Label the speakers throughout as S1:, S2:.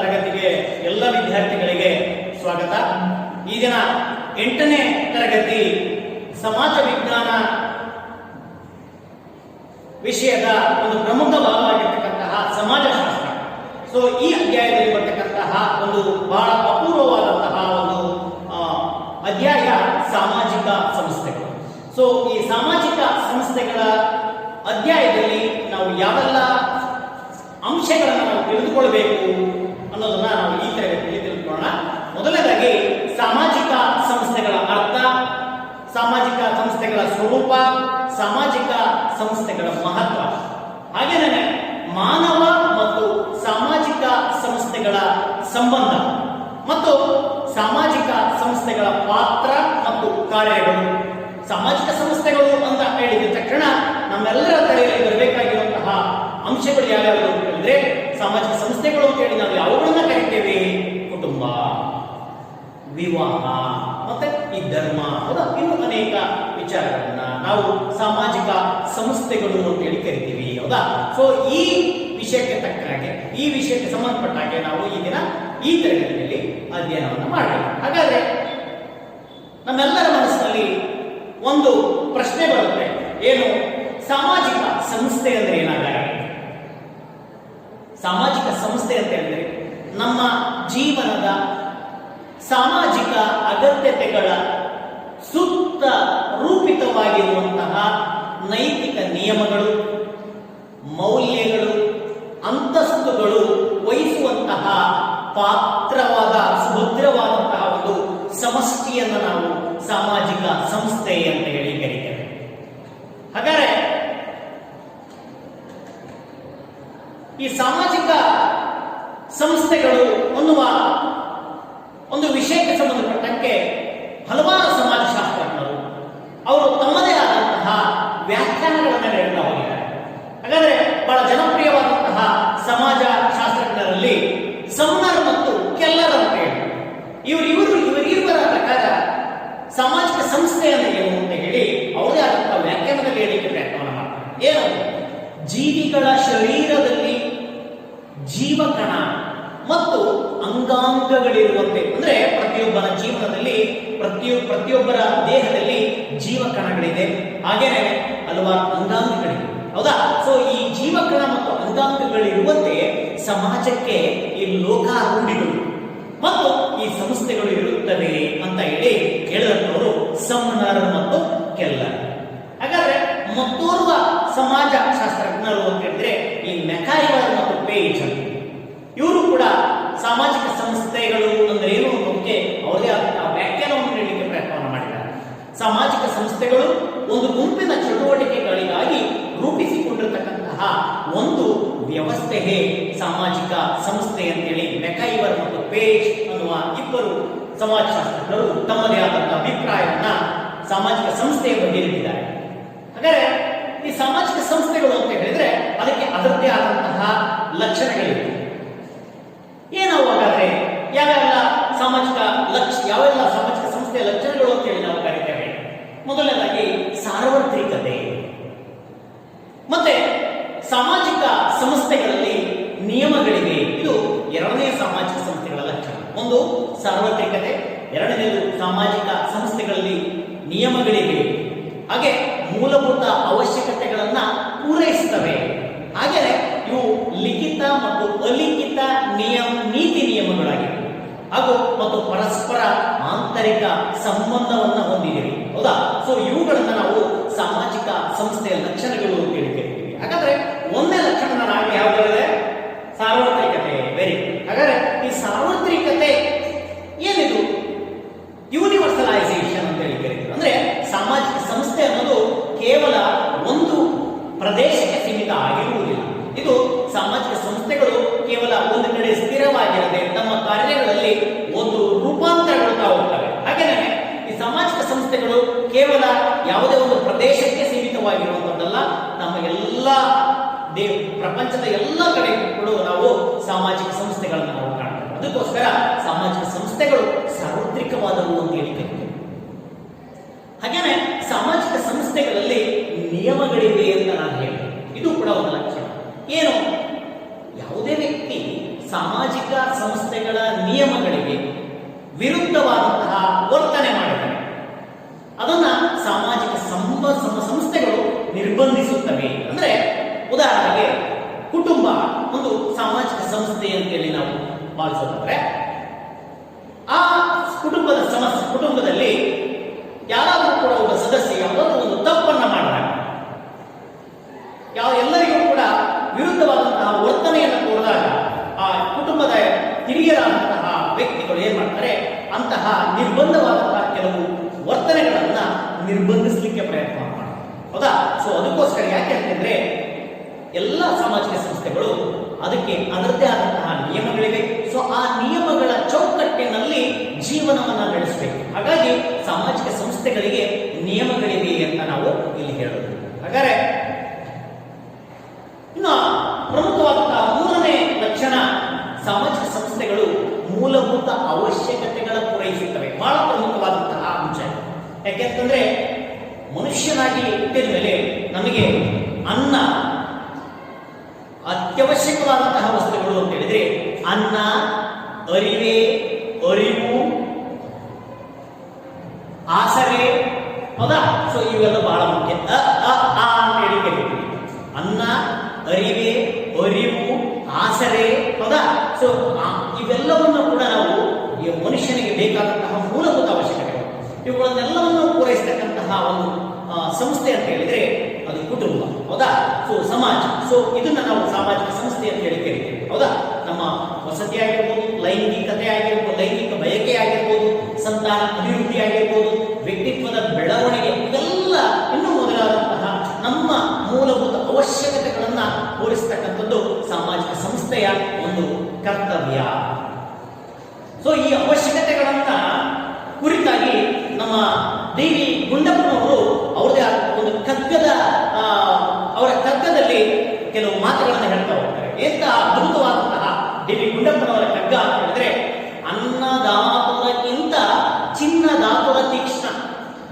S1: ತರಗತಿಗೆ ಎಲ್ಲ ವಿದ್ಯಾರ್ಥಿಗಳಿಗೆ ಸ್ವಾಗತ. ಈ ದಿನ 8ನೇ ತರಗತಿ ಸಮಾಜ ವಿಜ್ಞಾನ ವಿಷಯದ ಒಂದು ಪ್ರಮುಖ ಭಾಗವಾಗಿರ್ತಕ್ಕಂತಹ ಸಮಾಜಶಾಸ್ತ್ರ. ಸೊ ಈ ಅಧ್ಯಾಯದಲ್ಲಿ ಬರ್ತಕ್ಕಂತಹ ಒಂದು ಬಹಳ ಅಪೂರ್ವವಾದಂತಹ ಒಂದು ಅಧ್ಯಾಯ ಸಾಮಾಜಿಕ ಸಂಸ್ಥೆಗಳು. ಸೊ ಈ ಸಾಮಾಜಿಕ ಸಂಸ್ಥೆಗಳ ಅಧ್ಯಾಯದಲ್ಲಿ ನಾವು ಯಾವೆಲ್ಲ ಅಂಶಗಳನ್ನು ನಾವು ತಿಳಿದುಕೊಳ್ಬೇಕು ಅನ್ನೋದನ್ನ ನಾವು ಈ ತರಗತಿಯಲ್ಲಿ ತಿಳ್ಕೊಳ್ಳೋಣ. ಮೊದಲನೇದಾಗಿ ಸಾಮಾಜಿಕ ಸಂಸ್ಥೆಗಳ ಅರ್ಥ, ಸಾಮಾಜಿಕ ಸಂಸ್ಥೆಗಳ ಸ್ವರೂಪ, ಸಾಮಾಜಿಕ ಸಂಸ್ಥೆಗಳ ಮಹತ್ವ, ಹಾಗೇನೇ ಮಾನವ ಮತ್ತು ಸಾಮಾಜಿಕ ಸಂಸ್ಥೆಗಳ ಸಂಬಂಧ ಮತ್ತು ಸಾಮಾಜಿಕ ಸಂಸ್ಥೆಗಳ ಪಾತ್ರ ಮತ್ತು ಕಾರ್ಯಗಳು. ಸಾಮಾಜಿಕ ಸಂಸ್ಥೆಗಳು ಅಂತ ಹೇಳಿದ ತಕ್ಷಣ ನಮ್ಮೆಲ್ಲರ ತಲೆಯಲ್ಲಿ ಬರಬೇಕಾಗಿರುವಂತಹ ಅಂಶಗಳು ಯಾವ್ಯಾವುದು ಅಂತ ಹೇಳಿದ್ರೆ, ಸಾಮಾಜಿಕ ಸಂಸ್ಥೆಗಳು ಅಂತ ಹೇಳಿ ನಾವು ಯಾವುಗಳನ್ನ ಕರಿತೇವೆ? ಕುಟುಂಬ, ವಿವಾಹ, ಮತ್ತೆ ಈ ಧರ್ಮ, ಇನ್ನು ಅನೇಕ ವಿಚಾರಗಳನ್ನ ನಾವು ಸಾಮಾಜಿಕ ಸಂಸ್ಥೆಗಳು ಅಂತ ಹೇಳಿ ಕರಿತೀವಿ, ಹೌದಾ? ಸೊ ಈ ವಿಷಯಕ್ಕೆ ತಕ್ಕ ಹಾಗೆ, ಈ ವಿಷಯಕ್ಕೆ ಸಂಬಂಧಪಟ್ಟ ಹಾಗೆ ನಾವು ಈ ದಿನ ಈ ತರಗತಿಯಲ್ಲಿ ಅಧ್ಯಯನವನ್ನು ಮಾಡಬೇಕು. ಹಾಗಾದ್ರೆ ನಮ್ಮೆಲ್ಲರ ಮನಸ್ಸಿನಲ್ಲಿ ಒಂದು ಪ್ರಶ್ನೆ ಬರುತ್ತೆ, ಏನು? ಸಾಮಾಜಿಕ ಸಂಸ್ಥೆ ಅಂದ್ರೆ ಏನಾಗಲ್ಲ? ಸಾಮಾಜಿಕ ಸಂಸ್ಥೆ ಅಂತ ಹೇಳಿದ್ರೆ ನಮ್ಮ ಜೀವನದ ಸಾಮಾಜಿಕ ಅಗತ್ಯತೆಗಳ ಸುತ್ತ ರೂಪಿತವಾಗಿರುವಂತಹ ನೈತಿಕ ನಿಯಮಗಳು, ಮೌಲ್ಯಗಳು, ಅಂತಸ್ತುಗಳು ವಹಿಸುವಂತಹ ಪಾತ್ರವಾದ ಸುಭದ್ರವಾದಂತಹ ಒಂದು ಸಮಷ್ಟಿಯನ್ನು ನಾವು ಸಾಮಾಜಿಕ ಸಂಸ್ಥೆ ಅಂತ ಹೇಳಿ ಕರೀತೇವೆ. ಹಾಗಾದರೆ ಈ ಸಾಮಾಜಿಕ ಸಂಸ್ಥೆಗಳು ಅನ್ನುವ ಒಂದು ವಿಷಯಕ್ಕೆ ಸಂಬಂಧಪಟ್ಟಂತೆ ಹಲವಾರು ಸಮಾಜಶಾಸ್ತ್ರಜ್ಞರು ಅವರು ತಮ್ಮದೇ ಆದಂತಹ ವ್ಯಾಖ್ಯಾನಗಳನ್ನು ನೀಡುತ್ತಾ ಹೋಗಿದ್ದಾರೆ. ಹಾಗಾದ್ರೆ ಬಹಳ ಜನಪ್ರಿಯವಾದಂತಹ ಸಮಾಜ ಶಾಸ್ತ್ರಜ್ಞರಲ್ಲಿ ಸಮ್ನರ್ ಮತ್ತು ಕೆಲ್ಲರ್ ಅಂತ ಹೇಳಿ ಇವರಿಬ್ಬರ ಪ್ರಕಾರ ಸಾಮಾಜಿಕ ಸಂಸ್ಥೆ ಅಂದ್ರೆ ಏನು ಅಂತ ಹೇಳಿ ಅವರದೇ ಆದಂತಹ ವ್ಯಾಖ್ಯಾನದಲ್ಲಿ ಹೇಳಿಕೆ ಪ್ರಯತ್ನವನ್ನು ಮಾಡ್ತಾರೆ. ಏನು? ಜೀವಿಗಳ ಶರೀರದಲ್ಲಿ ಜೀವಕಣ ಮತ್ತು ಅಂಗಾಂಗಗಳಿರುವಂತೆ, ಅಂದ್ರೆ ಪ್ರತಿಯೊಬ್ಬರ ಜೀವನದಲ್ಲಿ ಪ್ರತಿಯೊಬ್ಬರ ದೇಹದಲ್ಲಿ ಜೀವಕಣಗಳಿದೆ, ಹಾಗೇನೆ ಹಲವಾರು ಅಂಗಾಂಗಗಳಿವೆ, ಹೌದಾ? ಸೊ ಈ ಜೀವಕಣ ಮತ್ತು ಅಂಗಾಂಗಗಳಿರುವಂತೆ ಸಮಾಜಕ್ಕೆ ಈ ಲೋಕಾರೂಢಿಗಳು ಮತ್ತು ಈ ಸಂಸ್ಥೆಗಳು ಇರುತ್ತವೆ ಅಂತ ಹೇಳಿ ಹೇಳಿದಂತವರು ಸಮ್ನರ್ ಮತ್ತು ಕೆಲ್ಲರ್. ಹಾಗಾದ್ರೆ ಮತ್ತೋರ್ವ ಸಮಾಜ ಶಾಸ್ತ್ರಜ್ಞರು ಅಂತ ಹೇಳಿದ್ರೆ ಈ ಮೆಕಾಯಿವರ್ ಮತ್ತು ಪೇಜ್, ಇವರು ಕೂಡ ಸಾಮಾಜಿಕ ಸಂಸ್ಥೆಗಳು ಅಂದ್ರೆ ಏನು ಅನ್ನೋದಕ್ಕೆ ಅವರದೇ ಆದಂತಹ ವ್ಯಾಖ್ಯಾನವನ್ನು ನೀಡಲಿಕ್ಕೆ ಪ್ರಯತ್ನವನ್ನು ಮಾಡಿದ್ದಾರೆ. ಸಾಮಾಜಿಕ ಸಂಸ್ಥೆಗಳು ಒಂದು ಗುಂಪಿನ ಚಟುವಟಿಕೆಗಳಿಗಾಗಿ ರೂಪಿಸಿಕೊಂಡಿರತಕ್ಕಂತಹ ಒಂದು ವ್ಯವಸ್ಥೆಯೇ ಸಾಮಾಜಿಕ ಸಂಸ್ಥೆ ಅಂತೇಳಿ ಮೆಕಾಯಿವರ್ ಮತ್ತು ಪೇಜ್ ಅನ್ನುವ ಇಬ್ಬರು ಸಮಾಜಶಾಸ್ತ್ರಜ್ಞರು ತಮ್ಮದೇ ಆದಂತಹ ಅಭಿಪ್ರಾಯವನ್ನ ಸಾಮಾಜಿಕ ಸಂಸ್ಥೆಯ ಬಗ್ಗೆ ನೀಡಿದ್ದಾರೆ. ಹಾಗಾದ್ರೆ ಈ ಸಾಮಾಜಿಕ ಸಂಸ್ಥೆಗಳು ಅಂತ ಹೇಳಿದ್ರೆ ಅದಕ್ಕೆ ಅದರದ್ದೇ ಆದಂತಹ ಲಕ್ಷಣಗಳಿವೆ. ಏನವು? ಹಾಗಾದ್ರೆ ಯಾವೆಲ್ಲ ಸಾಮಾಜಿಕ ಸಂಸ್ಥೆಯ ಲಕ್ಷಣಗಳು ಅಂತ ಹೇಳಿ ನಾವು ಕರೀತೇವೆ? ಮೊದಲನೇದಾಗಿ ಸಾರ್ವತ್ರಿಕತೆ. ಮತ್ತೆ ಸಾಮಾಜಿಕ ಸಂಸ್ಥೆಗಳಲ್ಲಿ ನಿಯಮಗಳಿವೆ. ಇದು ಎರಡನೇ ಸಾಮಾಜಿಕ ಸಂಸ್ಥೆಗಳ ಲಕ್ಷಣ. ಒಂದು ಸಾರ್ವತ್ರಿಕತೆ, ಎರಡನೇದು ಸಾಮಾಜಿಕ ಸಂಸ್ಥೆಗಳಲ್ಲಿ ನಿಯಮಗಳಿವೆ, ಹಾಗೆ ಮೂಲಭೂತ ಅವಶ್ಯಕತೆಗಳನ್ನ ಪೂರೈಸುತ್ತವೆ. ಹಾಗೆಯೇ ಇವು ಲಿಖಿತ ಮತ್ತು ಅಲಿಖಿತ ನೀತಿ ನಿಯಮಗಳಾಗಿವೆ, ಹಾಗೂ ಮತ್ತು ಪರಸ್ಪರ ಆಂತರಿಕ ಸಂಬಂಧವನ್ನು ಹೊಂದಿವೆ, ಹೌದಾ? ಸೊ ಇವುಗಳನ್ನ ನಾವು ಸಾಮಾಜಿಕ ಸಂಸ್ಥೆಯ ಲಕ್ಷಣಗಳು ಅಂತ ಹೇಳಿ ಕರಿತೀವಿ. ಹಾಗಾದ್ರೆ ಒಂದೇ ಲಕ್ಷಣ ನಾವು ಯಾವ್ದಾಗಿದೆ? ಸಾರ್ವತ್ರಿಕತೆ. Very good. ಹಾಗಾದ್ರೆ ಈ ಸಾರ್ವತ್ರಿಕತೆ ಏನಿದು? ಯೂನಿವರ್ಸಲೈಸೇಷನ್ ಅಂತ ಹೇಳಿ ಕರೀತೀವಿ. ಅಂದ್ರೆ ಸಾಮಾಜಿಕ ಸಂಸ್ಥೆ ಅನ್ನೋದು ಕೇವಲ ಒಂದು ಪ್ರದೇಶಕ್ಕೆ ಸೀಮಿತ ಆಗಿರುವುದಿಲ್ಲ. ಇದು ಸಾಮಾಜಿಕ ಸಂಸ್ಥೆಗಳು ಕೇವಲ ಒಂದು ಕಡೆ ಸ್ಥಿರವಾಗಿರದೆ ತಮ್ಮ ಕಾರ್ಯಗಳಲ್ಲಿ ಒಂದು ರೂಪಾಂತರಗೊಳ್ತಾ ಹೋಗ್ತವೆ. ಹಾಗೇನೆ ಈ ಸಾಮಾಜಿಕ ಸಂಸ್ಥೆಗಳು ಕೇವಲ ಯಾವುದೇ ಒಂದು ಪ್ರದೇಶಕ್ಕೆ ಸೀಮಿತವಾಗಿರುವಂತದ್ದಲ್ಲ, ನಮ್ಮ ಎಲ್ಲ ಪ್ರಪಂಚದ ಎಲ್ಲ ಕಡೆ ಕೂಡ ನಾವು ಸಾಮಾಜಿಕ ಸಂಸ್ಥೆಗಳನ್ನು ನಾವು ಕಾಣ್ತೇವೆ. ಅದಕ್ಕೋಸ್ಕರ ಸಾಮಾಜಿಕ ಸಂಸ್ಥೆಗಳು ಸಾರ್ವತ್ರಿಕವಾದವು ಅಂತ ಹೇಳಿ ಕರೀತೀವಿ. ಹಾಗೇನೆ ಸಾಮಾಜಿಕ ಸಂಸ್ಥೆಗಳಲ್ಲಿ ನಿಯಮಗಳಿವೆ ಅಂತ ನಾನು ಹೇಳಿದೆ. ಇದು ಕೂಡ ಒಂದು ಲಕ್ಷಣ. ಏನು? ಯಾವುದೇ ವ್ಯಕ್ತಿ ಸಾಮಾಜಿಕ ಸಂಸ್ಥೆ ಸಂಸ್ಥೆಗಳ ನಿಯಮಗಳಿಗೆ ವಿರುದ್ಧವಾದಂತಹ ವರ್ತನೆ ಮಾಡಿದರೆ ಅದನ್ನ ಸಾಮಾಜಿಕ ಸಂಸ್ಥೆಗಳು ನಿರ್ಬಂಧಿಸುತ್ತವೆ. ಅಂದ್ರೆ ಉದಾಹರಣೆಗೆ ಕುಟುಂಬ ಒಂದು ಸಾಮಾಜಿಕ ಸಂಸ್ಥೆ ಅಂತೇಳಿ ನಾವು ಭಾವಿಸೋದಾದ್ರೆ ಆ ಕುಟುಂಬದಲ್ಲಿ ಯಾರಾದರೂ ಕೂಡ ಒಬ್ಬ ಸದಸ್ಯ ಯಾವುದಾದ್ರೂ ಒಂದು ತಪ್ಪನ್ನ ಮಾಡಿದಾಗ ಎಲ್ಲರಿಗೂ ಕೂಡ ವಿರುದ್ಧವಾದಂತಹ ವರ್ತನೆಯನ್ನು ತೋರಿದಾಗ ಆ ಕುಟುಂಬದ ಹಿರಿಯರಾದಂತಹ ವ್ಯಕ್ತಿಗಳು ಏನ್ ಮಾಡ್ತಾರೆ, ಅಂತಹ ನಿರ್ಬಂಧವಾದಂತಹ ಕೆಲವು ವರ್ತನೆಗಳನ್ನ ನಿರ್ಬಂಧಿಸಲಿಕ್ಕೆ ಪ್ರಯತ್ನ ಮಾಡ್ತಾರೆ. ಹೌದಾ? ಸೊ ಅದಕ್ಕೋಸ್ಕರ ಯಾಕೆ ಅಂತಂದ್ರೆ ಎಲ್ಲ ಸಾಮಾಜಿಕ ಸಂಸ್ಥೆಗಳು ಅದಕ್ಕೆ ಅದರದ್ದೇ ಆದಂತಹ ನಿಯಮಗಳಿವೆ. ಸೊ ಆ ನಿಯಮಗಳ ಚೌಕಟ್ಟಿನಲ್ಲಿ ಜೀವನವನ್ನ ನಡೆಸಬೇಕು. ಹಾಗಾಗಿ ಸಾಮಾಜಿಕ ಸಂಸ್ಥೆಗಳಿಗೆ ನಿಯಮಗಳಿವೆ ಅಂತ ನಾವು ಇಲ್ಲಿ ಹೇಳೋದು. ಹಾಗಾದ್ರೆ ಇನ್ನು ಪ್ರಮುಖವಾದಂತಹ ಮೂರನೇ ಲಕ್ಷಣ, ಸಾಮಾಜಿಕ ಸಂಸ್ಥೆಗಳು ಮೂಲಭೂತ ಅವಶ್ಯಕತೆಗಳ ಪೂರೈಸುತ್ತವೆ. ಬಹಳ ಪ್ರಮುಖವಾದಂತಹ ಅಂಶ. ಯಾಕೆಂತಂದ್ರೆ ಮನುಷ್ಯನಾಗಿ ಹುಟ್ಟಿದ ಮೇಲೆ ನಮಗೆ ಅನ್ನ ಅತ್ಯವಶ್ಯಕವಾದಂತಹ ವಸ್ತುಗಳು ಅಂತ ಹೇಳಿದ್ರೆ ಅನ್ನ, ಅರಿವು, ಆಸರೆ. ಹೌದಾ? ಸೊ ಇವೆಲ್ಲ ಬಹಳ ಮುಖ್ಯ. ಅಂತ ಹೇಳಿ ಕರೀತೀವಿ. ಅನ್ನ, ಅರಿವು, ಆಸರೆ. ಹೌದಾ? ಸೊ ಇವೆಲ್ಲವನ್ನು ಕೂಡ ನಾವು ಈ ಮನುಷ್ಯನಿಗೆ ಬೇಕಾದಂತಹ ಮೂಲಭೂತ ಅವಶ್ಯಕತೆಗಳು, ಇವುಗಳನ್ನೆಲ್ಲವನ್ನು ಪೂರೈಸತಕ್ಕಂತಹ ಒಂದು ಸಂಸ್ಥೆ ಅಂತ ಹೇಳಿದ್ರೆ ಅದು ಕುಟುಂಬ. ಹೌದಾ? ಸೊ ಸಮಾಜ. ಸೊ ಇದನ್ನ ನಾವು ಸಾಮಾಜಿಕ ಸಂಸ್ಥೆ ಅಂತ ಹೇಳಿ ಕರಿತೀವಿ. ಹೌದಾ? ನಮ್ಮ ವಸತಿ ಆಗಿರ್ಬೋದು, ಲೈಂಗಿಕತೆ ಆಗಿರ್ಬೋದು, ಲೈಂಗಿಕ ಬಯಕೆ ಆಗಿರ್ಬೋದು, ಸಂತಾನ ಅಭಿವೃದ್ಧಿ ಆಗಿರ್ಬೋದು, ವ್ಯಕ್ತಿತ್ವದ ಬೆಳವಣಿಗೆ, ಇವೆಲ್ಲ ಇನ್ನೂ ಮೊದಲಾದಂತಹ ನಮ್ಮ ಮೂಲಭೂತ ಅವಶ್ಯಕತೆಗಳನ್ನ ಪೂರೈಸತಕ್ಕಂಥದ್ದು ಸಾಮಾಜಿಕ ಸಂಸ್ಥೆಯ ಒಂದು ಕರ್ತವ್ಯ. ಸೊ ಈ ಅವಶ್ಯಕತೆಗಳನ್ನ ಕುರಿತಾಗಿ ನಮ್ಮ ದೇವಿ ಗುಂಡಪ್ಪನವರು ಅವರದೇ ಒಂದು ಅವರ ಕಗ್ಗದಲ್ಲಿ ಕೆಲವು ಮಾತುಗಳನ್ನು ಹೇಳ್ತಾ ಹೋಗ್ತಾರೆ. ಎಂತ ಅದ್ಭುತವಾದಂತಹ ದೇವಿ ಗುಂಡಪ್ಪನವರ ಕಗ್ಗ ಅಂತ ಹೇಳಿದ್ರೆ, ಅನ್ನದಾತುರಕ್ಕಿಂತ ಚಿನ್ನದಾತುರ ತೀಕ್ಷ್ಣ.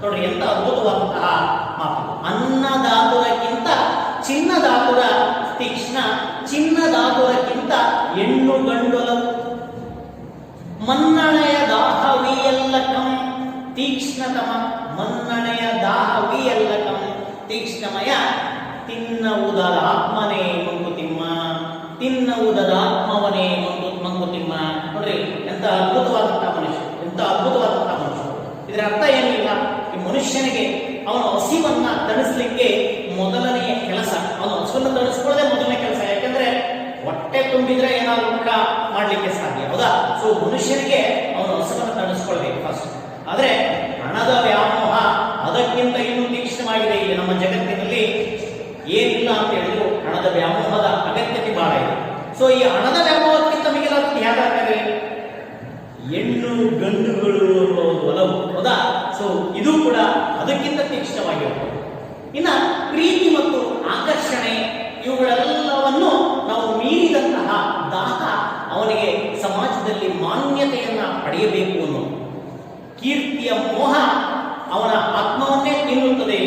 S1: ನೋಡ್ರಿ ಎಂತ ಅದ್ಭುತವಾದಂತಹ ಮಾತು. ಅನ್ನದಾತುರಕ್ಕಿಂತ ಚಿನ್ನದಾತುರ ತೀಕ್ಷ್ಣ, ಚಿನ್ನದಾತುರಕ್ಕಿಂತ ಹೆಣ್ಣು ಗಂಡೊಲವು, ಮನ್ನಣೆಯ ದಾಹವಿಯಲ್ಲಕಂ ತೀಕ್ಷ್ಣತಮ, ಮನ್ನಣೆಯ ದಾಹವಿಯಲ್ಲಕಂ ತೀಕ್ಷ್ಣಮಯ, ತಿನ್ನವುದರ ಆತ್ಮನೇ ಮಂಕುತಿಮ್ಮ, ತಿನ್ನವುದರ ಆತ್ಮವನೇ ಮಂಕುತಿಮ್ಮ. ನೋಡ್ರಿ ಎಂತ ಅದ್ಭುತವಾದಂತಹ ಮನುಷ್ಯ, ಎಂತ ಅದ್ಭುತವಾದಂತಹ ಮನುಷ್ಯ. ಇದರ ಅರ್ಥ ಏನಿಲ್ಲ, ಈ ಮನುಷ್ಯನಿಗೆ ಅವನ ಹಸಿವನ್ನ ತಣಿಸ್ಲಿಕ್ಕೆ ಮೊದಲನೆಯ ಕೆಲಸ, ಅವನು ಹಸಿವನ್ನ ತಣಿಸ್ಕೊಳ್ಳೋದೇ ಮೊದಲನೇ ಕೆಲಸ. ಯಾಕಂದ್ರೆ ಹೊಟ್ಟೆ ತುಂಬಿದ್ರೆ ಏನಾದ್ರು ಕೂಡ ಮಾಡ್ಲಿಕ್ಕೆ ಸಾಧ್ಯ. ಹೌದಾ? ಸೊ ಮನುಷ್ಯನಿಗೆ ಅವನು ಹಸಿವನ್ನ ತಣಿಸ್ಕೊಳ್ಬೇಕು ಫಸ್ಟ್. ಆದ್ರೆ ಹಣದ ವ್ಯಾಮೋಹ ಅದಕ್ಕಿಂತ ಇನ್ನೂ ತೀಕ್ಷ್ಣವಾಗಿದೆ. ಇಲ್ಲಿ ನಮ್ಮ ಜಗತ್ತಿನಲ್ಲಿ ಏನಿಲ್ಲ ಅಂತ ಹೇಳಿದ್ರು ಹಣದ ವ್ಯಾಮೋಹದ ಅಗತ್ಯತೆ ಬಹಳ ಇದೆ. ಸೊ ಈ ಹಣದ ವ್ಯಾಮೋಹಕ್ಕಿಂತ ಮಿಗಿಲಾದ ಯಾವ್ದಾಗ್ತದೆ? ಹೆಣ್ಣು ಗಂಡುಗಳು ಅನ್ನೋ ಒಂದು ಒಲವು. ಹೌದಾ? ಸೊ ಇದು ಕೂಡ ಅದಕ್ಕಿಂತ ತೀಕ್ಷ್ಣವಾಗಿರುತ್ತೆ. ಇನ್ನ ಪ್ರೀತಿ ಮತ್ತು ಆಕರ್ಷಣೆ, ಇವುಗಳೆಲ್ಲವನ್ನು ನಾವು ಮೀರಿದಂತಹ ದಾಹ ಅವನಿಗೆ ಸಮಾಜದಲ್ಲಿ ಮಾನ್ಯತೆಯನ್ನ ಪಡೆಯಬೇಕು ಅನ್ನೋದು, ಕೀರ್ತಿಯ ಮೋಹ ಅವನ ಆತ್ಮವನ್ನೇ ತಿನ್ನುತ್ತದೆ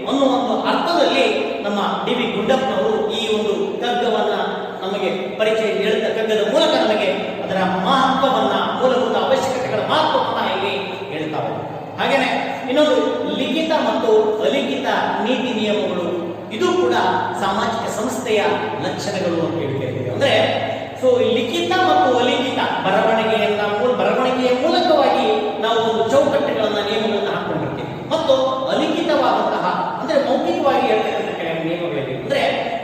S1: ಅನ್ನೋ ಒಂದು ಅರ್ಥದಲ್ಲಿ ನಮ್ಮ ಡಿ ವಿ ಗುಂಡಪ್ಪನವರು ಈ ಒಂದು ಕಗ್ಗವನ್ನ ನಮಗೆ ಪರಿಚಯ ಹೇಳುತ್ತ ಕಗ್ಗದ ಮೂಲಕ ನಮಗೆ ಅದರ ಮಹತ್ವವನ್ನ, ಮೂಲಭೂತ ಅವಶ್ಯಕತೆಗಳ ಮಹತ್ವವನ್ನ ಇಲ್ಲಿ ಹೇಳ್ತಾ ಹೋಗ್ತಾರೆ. ಹಾಗೇನೆ ಇನ್ನೊಂದು ಲಿಖಿತ ಮತ್ತು ಅಲಿಖಿತ ನೀತಿ ನಿಯಮಗಳು, ಇದು ಕೂಡ ಸಾಮಾಜಿಕ ಸಂಸ್ಥೆಯ ಲಕ್ಷಣಗಳು ಅಂತ ಹೇಳ್ತೀವಿ. ಅಂದ್ರೆ ಸೊ ಲಿಖಿತ ಮತ್ತು ಅಲಿಖಿತ ಬರವಣಿಗೆಯ ಮೂಲಕವಾಗಿ ನಾವು ಒಂದು ಚೌಕಟ್ಟುಗಳನ್ನ, ನಿಯಮಗಳನ್ನ ಹಾಕೊಂಡಿರ್ತೀವಿ. ಮತ್ತು ಅಲಿಖಿತವಾದಂತಹ ಅಂದ್ರೆ ಮೌಖಿಕವಾಗಿ ಹೇಳ್ತಕ್ಕಂಥ ಕೆಲವು ನಿಯಮಗಳಿವೆ. ಅಂದ್ರೆ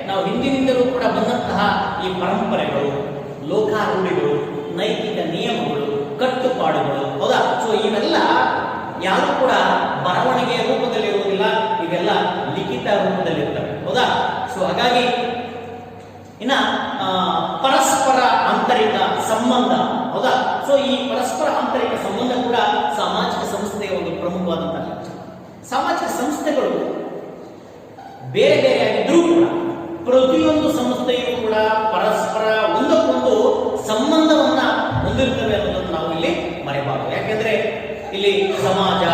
S1: ನಾವು ಹಿಂದಿನಿಂದಲೂ ಕೂಡ ಬಂದಂತಹ ಈ ಪರಂಪರೆಗಳು, ಲೋಕಾರೂಢಿಗಳು, ನೈತಿಕ ನಿಯಮಗಳು, ಕಟ್ಟುಪಾಡುಗಳು. ಹೌದಾ? ಸೊ ಇವೆಲ್ಲ ಯಾರು ಕೂಡ ಬರವಣಿಗೆಯ ರೂಪದಲ್ಲಿ ಇರುವುದಿಲ್ಲ, ಇವೆಲ್ಲ ಲಿಖಿತ ರೂಪದಲ್ಲಿರ್ತವೆ. ಹೌದಾ? ಸೊ ಹಾಗಾಗಿ ಇನ್ನ ಪರಸ್ಪರ ಆಂತರಿಕ ಸಂಬಂಧ. ಹೌದಾ? ಸೊ ಈ ಪರಸ್ಪರ ಆಂತರಿಕ ಸಂಬಂಧ ಕೂಡ ಸಾಮಾಜಿಕ ಸಂಸ್ಥೆಯ ಒಂದು ಪ್ರಮುಖವಾದಂತಹ ಲಕ್ಷಣ. ಸಾಮಾಜಿಕ ಸಂಸ್ಥೆಗಳು ಬೇರೆ ಬೇರೆಯಾಗಿದ್ರೂ ಕೂಡ ಪ್ರತಿಯೊಂದು ಸಂಸ್ಥೆಯೂ ಕೂಡ ಪರಸ್ಪರ ಒಂದಕ್ಕೊಂದು ಸಂಬಂಧವನ್ನ ಹೊಂದಿರುತ್ತವೆ ಅನ್ನೋದನ್ನು ನಾವು ಇಲ್ಲಿ ಮರೆಯಬಾರದು. ಯಾಕೆಂದ್ರೆ ಇಲ್ಲಿ ಸಮಾಜ,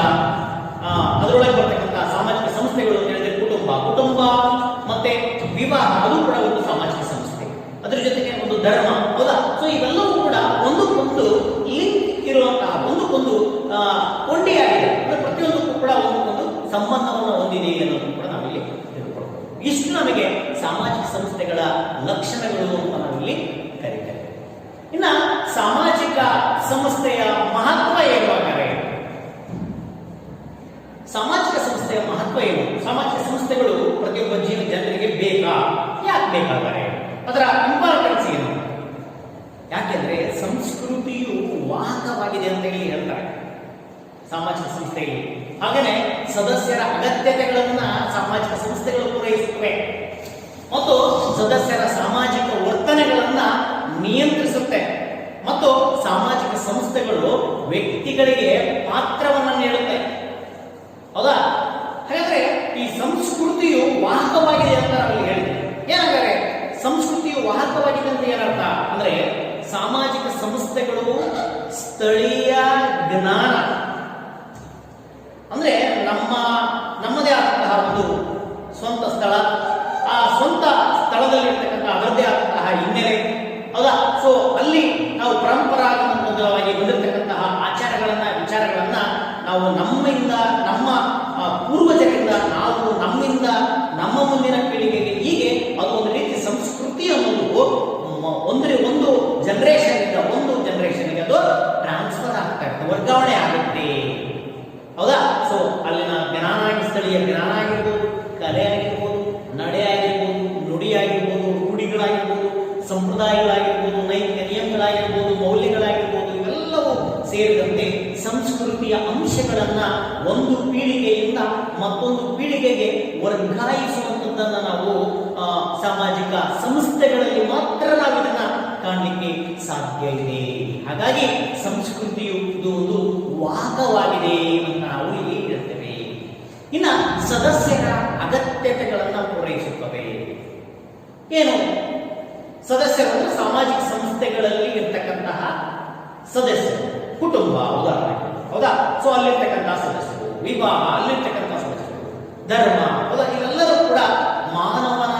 S1: ಅದರೊಳಗೆ ಬರ್ತಕ್ಕಂಥ ಸಾಮಾಜಿಕ ಸಂಸ್ಥೆಗಳು ಅಂತ ಹೇಳಿದ್ರೆ ಕುಟುಂಬ ಮತ್ತೆ ವಿವಾಹ, ಅದು ಕೂಡ ಒಂದು ಸಾಮಾಜಿಕ ಸಂಸ್ಥೆ. ಅದರ ಜೊತೆಗೆ ಒಂದು ಧರ್ಮ. ಹೌದಾ? ಸೊ ಇವೆಲ್ಲವೂ ಕೂಡ ಒಂದು ಒಂದಕ್ಕೊಂದು ಲಿಂಕ್ ಇರುವಂತಹ ಒಂದಕ್ಕೊಂದು ಕೊಂಡಿಯಾಗಿದೆ, ಪ್ರತಿಯೊಂದಕ್ಕೂ ಕೂಡ ಒಂದಕ್ಕೊಂದು ಸಂಬಂಧವನ್ನು ಹೊಂದಿದೆ ಅನ್ನೋದು ಕೂಡ ನಾವಿಲ್ಲಿ ತಿಳ್ಕೊಳ್ಬಹುದು. ಇಷ್ಟು ನಮಗೆ ಸಾಮಾಜಿಕ ಸಂಸ್ಥೆಗಳ ಲಕ್ಷಣಗಳು ಅಂತ ನಾವಿಲ್ಲಿ ಕರೀತೇವೆ. ಇನ್ನ ಸಾಮಾಜಿಕ ಸಂಸ್ಥೆಯ ಮಹತ್ವ ಏನು ಹಾಗಾದರೆ? ಸಾಮಾಜಿಕ ಸಂಸ್ಥೆಯ ಮಹತ್ವ ಏನು? ಸಾಮಾಜಿಕ ಸಂಸ್ಥೆಗಳು ಪ್ರತಿಯೊಬ್ಬ ಜನರಿಗೆ ಬೇಕಾ? ಯಾಕೆ ಬೇಕಾದರೆ? ಅದರ ಇಂಪಾರ್ಟೆನ್ಸ್ ಏನು? ಯಾಕೆಂದ್ರೆ ಸಂಸ್ಕೃತಿಯು ವಾಹಕವಾಗಿದೆ ಅಂತ ಹೇಳಿ ಹೇಳ್ತಾರೆ ಸಾಮಾಜಿಕ ಸಂಸ್ಥೆಯಲ್ಲಿ. ಹಾಗೇನೆ ಸದಸ್ಯರ ಅಗತ್ಯತೆಗಳನ್ನ ಸಾಮಾಜಿಕ ಸಂಸ್ಥೆಗಳು ಪೂರೈಸುತ್ತವೆ ಮತ್ತು ಸದಸ್ಯರ ಸಾಮಾಜಿಕ ವರ್ತನೆಗಳನ್ನ ನಿಯಂತ್ರಿಸುತ್ತೆ ಮತ್ತು ಸಾಮಾಜಿಕ ಸಂಸ್ಥೆಗಳು ವ್ಯಕ್ತಿಗಳಿಗೆ ಪಾತ್ರವನ್ನು ನೀಡುತ್ತೆ. ಹೌದಾ? ಹಾಗಾದ್ರೆ ಈ ಸಂಸ್ಕೃತಿಯು ವಾಹಕವಾಗಿದೆ ಅಂತ ನಾವು ಹೇಳಿದ್ವಿ. ಏನಾದರೆ ಸಂಸ್ಕೃತಿಯು ವಾಹಕವಾಗಿದೆ ಅಂತ ಏನರ್ಥ ಅಂದ್ರೆ, ಸಾಮಾಜಿಕ ಸಂಸ್ಥೆಗಳು ಸ್ಥಳೀಯ ಜ್ಞಾನ ಅಂದ್ರೆ ನಮ್ಮದೇ ಆದಂತಹ ಒಂದು ಸ್ವಂತ ಸ್ಥಳ, ಆ ಸ್ವಂತ ಸ್ಥಳದಲ್ಲಿರ್ತಕ್ಕಂಥ ಅದರದ್ದೇ ಆದಂತಹ ಹಿನ್ನೆಲೆ, ಹೌದಾ? ಸೊ ಅಲ್ಲಿ ನಾವು ಪರಂಪರಾಗತವಾಗಿ ಬಂದಿರತಕ್ಕಂತಹ ಆಚಾರಗಳನ್ನ ವಿಚಾರಗಳನ್ನ ನಾವು ನಮ್ಮಿಂದ ನಮ್ಮ ಪೂರ್ವಜರಿಂದ ನಾವು ನಮ್ಮಿಂದ ನಮ್ಮ ಮುಂದಿನ ಪೀಳಿಗೆಗೆ ಹೀಗೆ ಅದು ಒಂದು ರೀತಿ ಸಂಸ್ಕೃತಿ ಅನ್ನೋದು ಒಂದು ಜನರೇಷನ್ ಇಂದ ಒಂದು ಜನರೇಷನ್ಗೆ ಅದು ಟ್ರಾನ್ಸ್ಫರ್ ಆಗ್ತಾ ಇರುತ್ತೆ, ವರ್ಗಾವಣೆ ಆಗುತ್ತೆ. ಹೌದಾ? ಸೊ ಅಲ್ಲಿನ ಜ್ಞಾನ, ಸ್ಥಳೀಯ ಜ್ಞಾನ ಆಗಿರ್ಬೋದು, ಕಲೆ ಆಗಿರ್ಬೋದು, ನಡೆ ಆಗಿರ್ಬೋದು, ನುಡಿ ಆಗಿರ್ಬೋದು, ರೂಢಿಗಳಾಗಿರ್ಬೋದು, ಸಂಪ್ರದಾಯಗಳಾಗಿರ್ಬೋದು, ನೈತಿಕ ನಿಯಮಗಳಾಗಿರ್ಬೋದು, ಮೌಲ್ಯಗಳಾಗಿರ್ಬೋದು, ಇವೆಲ್ಲವೂ ಸೇರಿದಂತೆ ಸಂಸ್ಕೃತಿಯ ಅಂಶಗಳನ್ನ ಒಂದು ಪೀಳಿಗೆಯಿಂದ ಮತ್ತೊಂದು ಪೀಳಿಗೆಗೆ ವರ್ಗಾಯಿಸುವಂಥದ್ದನ್ನ ನಾವು ಸಾಮಾಜಿಕ ಸಂಸ್ಥೆಗಳಲ್ಲಿ ಮಾತ್ರ ನಾವು ಇದನ್ನ ಕಾಣಲಿಕ್ಕೆ ಸಾಧ್ಯ ಇದೆ. ಹಾಗಾಗಿ ಸಂಸ್ಕೃತಿಯು ಇದು ಒಂದು ವಾಹಕವಾಗಿದೆ ಅಂತ ನಾವು ಇಲ್ಲಿ ಹೇಳ್ತೇವೆ. ಇನ್ನ ಸದಸ್ಯರ ಅಗತ್ಯತೆಗಳನ್ನ ಪೂರೈಸುತ್ತವೆ. ಏನು ಸದಸ್ಯರು ಅಂದ್ರೆ ಸಾಮಾಜಿಕ ಸಂಸ್ಥೆಗಳಲ್ಲಿ ಇರ್ತಕ್ಕಂತಹ ಸದಸ್ಯರು, ಕುಟುಂಬ ಉದಾಹರಣೆ, ಹೌದಾ? ಸೊ ಅಲ್ಲಿರ್ತಕ್ಕಂತಹ ಸದಸ್ಯರು, ವಿವಾಹ, ಅಲ್ಲಿರ್ತಕ್ಕಂತಹ ಸದಸ್ಯರು, ಧರ್ಮ, ಹೌದಾ? ಇವೆಲ್ಲರೂ ಕೂಡ ಮಾನವನ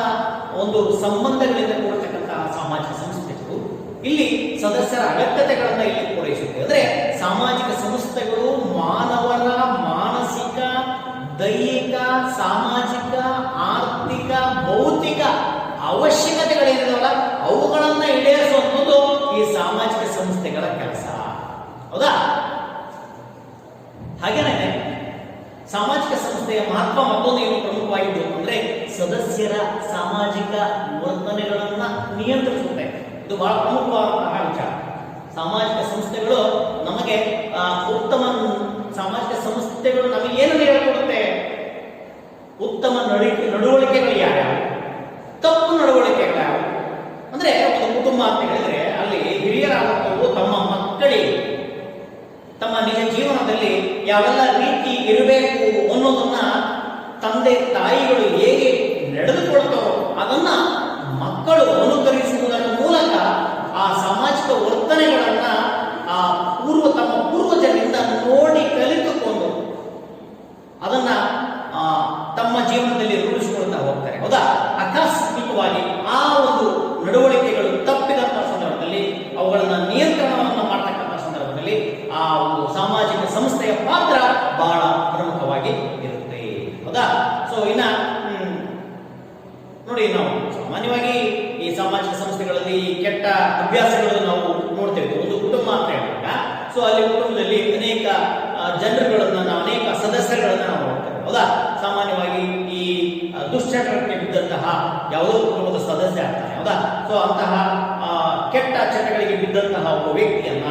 S1: ಒಂದು ಸಂಬಂಧಗಳಿಂದ ಕೂಡಿರ್ತಕ್ಕಂತಹ ಸಾಮಾಜಿಕ ಸಂಸ್ಥೆಗಳು ಇಲ್ಲಿ ಸದಸ್ಯರ ಅಗತ್ಯತೆಗಳನ್ನ ಇಲ್ಲಿ ಪೂರೈಸುತ್ತವೆ. ಅಂದ್ರೆ ಸಾಮಾಜಿಕ ಸಂಸ್ಥೆಗಳು ಮಾನವನ ಮಾನಸಿಕ, ದೈಹಿಕ, ಸಾಮಾಜಿಕ, ಆರ್ಥಿಕ, ಭೌತಿಕ ಅವಶ್ಯಕತೆಗಳೇನಿದಾವಲ್ಲ ಅವುಗಳನ್ನ ಈಡೇರಿಸುವಂಥದ್ದು ಈ ಸಾಮಾಜಿಕ ಸಂಸ್ಥೆಗಳ ಕೆಲಸ. ಹೌದಾ? ಹಾಗೇನೆ ಸಾಮಾಜಿಕ ಸಂಸ್ಥೆಯ ಮಹತ್ವ ಮತ್ತೊಂದು ಏನು ಪ್ರಮುಖವಾಗಿದ್ದು ಅಂದ್ರೆ ಸದಸ್ಯರ ಸಾಮಾಜಿಕ ವರ್ತನೆಗಳನ್ನ ನಿಯಂತ್ರಿಸುತ್ತೆ. ಇದು ಬಹಳ ಪ್ರಮುಖವಾದಂತಹ ವಿಚಾರ. ಸಾಮಾಜಿಕ ಸಂಸ್ಥೆಗಳು ನಮಗೆ ಉತ್ತಮ ಸಾಮಾಜಿಕ ಸಂಸ್ಥೆಗಳು ನಮಗೆ ಏನು ಹೇಳಿಕೊಡುತ್ತೆ? ಉತ್ತಮ ನಡವಳಿಕೆಗಳು ಯಾವ್ಯಾವ, ತಪ್ಪು ನಡವಳಿಕೆಗಳು ಅಂದ್ರೆ ಒಂದು ಕುಟುಂಬ ಅಂತ ಹೇಳಿದ್ರೆ ಅಲ್ಲಿ ಹಿರಿಯರಾದಂಥವರು ತಮ್ಮ ಮಕ್ಕಳಿಗೆ ತಮ್ಮ ನಿಜ ಜೀವನದಲ್ಲಿ ಯಾವೆಲ್ಲ ರೀತಿ ಇರಬೇಕು ಅನ್ನೋದನ್ನ ತಂದೆ ತಾಯಿಗಳು ಹೇಗೆ ನಡೆದುಕೊಳ್ತಾರೋ ಅದನ್ನ ಮಕ್ಕಳು ಅನುಕರಿಸುವುದರ ಮೂಲಕ ಆ ಸಾಮಾಜಿಕ ವರ್ತನೆಗಳನ್ನ ತಮ್ಮ ಪೂರ್ವಜರಿಂದ ನೋಡಿ ಕಲಿತುಕೊಂಡು ಅದನ್ನ ತಮ್ಮ ಜೀವನದಲ್ಲಿ ರೂಢಿಸಿಕೊಳ್ತಾ ಹೋಗ್ತಾರೆ. ಹೌದಾ? ಆಕಸ್ಮಿಕವಾಗಿ ಆ ಒಂದು ನಡವಳಿಕೆಗಳು ತಪ್ಪಿದಂತಹ ಸಂದರ್ಭದಲ್ಲಿ ಅವುಗಳನ್ನ ನಿಯಂತ್ರಣವನ್ನು ಮಾಡ್ತಕ್ಕಂಥ ಸಂದರ್ಭದಲ್ಲಿ ಆ ಒಂದು ಸಾಮಾಜಿಕ ಸಂಸ್ಥೆಯ ಪಾತ್ರ ಬಹಳ ಪ್ರಮುಖವಾಗಿ ಇರುತ್ತೆ. ಹೌದಾ? ಸೊ ಇನ್ನ ನೋಡಿ, ನಾವು ಸಾಮಾನ್ಯವಾಗಿ ಈ ಸಾಮಾಜಿಕ ಸಂಸ್ಥೆಗಳಲ್ಲಿ ಕೆಟ್ಟ ಅಭ್ಯಾಸಗಳನ್ನು ನಾವು ನೋಡ್ತೇವೆ. ಒಂದು ಕುಟುಂಬ ಅಂತ ಹೇಳಿದಾಗ ಸೊ ಅಲ್ಲಿ ಕುಟುಂಬದಲ್ಲಿ ಅನೇಕ ಜನರುಗಳನ್ನ ನಾವು ಅನೇಕ ಸದಸ್ಯರುಗಳನ್ನ ನಾವು ನೋಡ್ತೇವೆ. ಹೌದಾ? ಸಾಮಾನ್ಯವಾಗಿ ಈ ದುಶ್ಚಟಕ್ಕೆ ಬಿದ್ದಂತಹ ಯಾವುದೋ ಕುಟುಂಬದ ಸದಸ್ಯ ಆಗ್ತಾನೆ. ಹೌದಾ? ಸೊ ಅಂತಹ ಕೆಟ್ಟ ಚಟಗಳಿಗೆ ಬಿದ್ದಂತಹ ಒಬ್ಬ ವ್ಯಕ್ತಿಯನ್ನ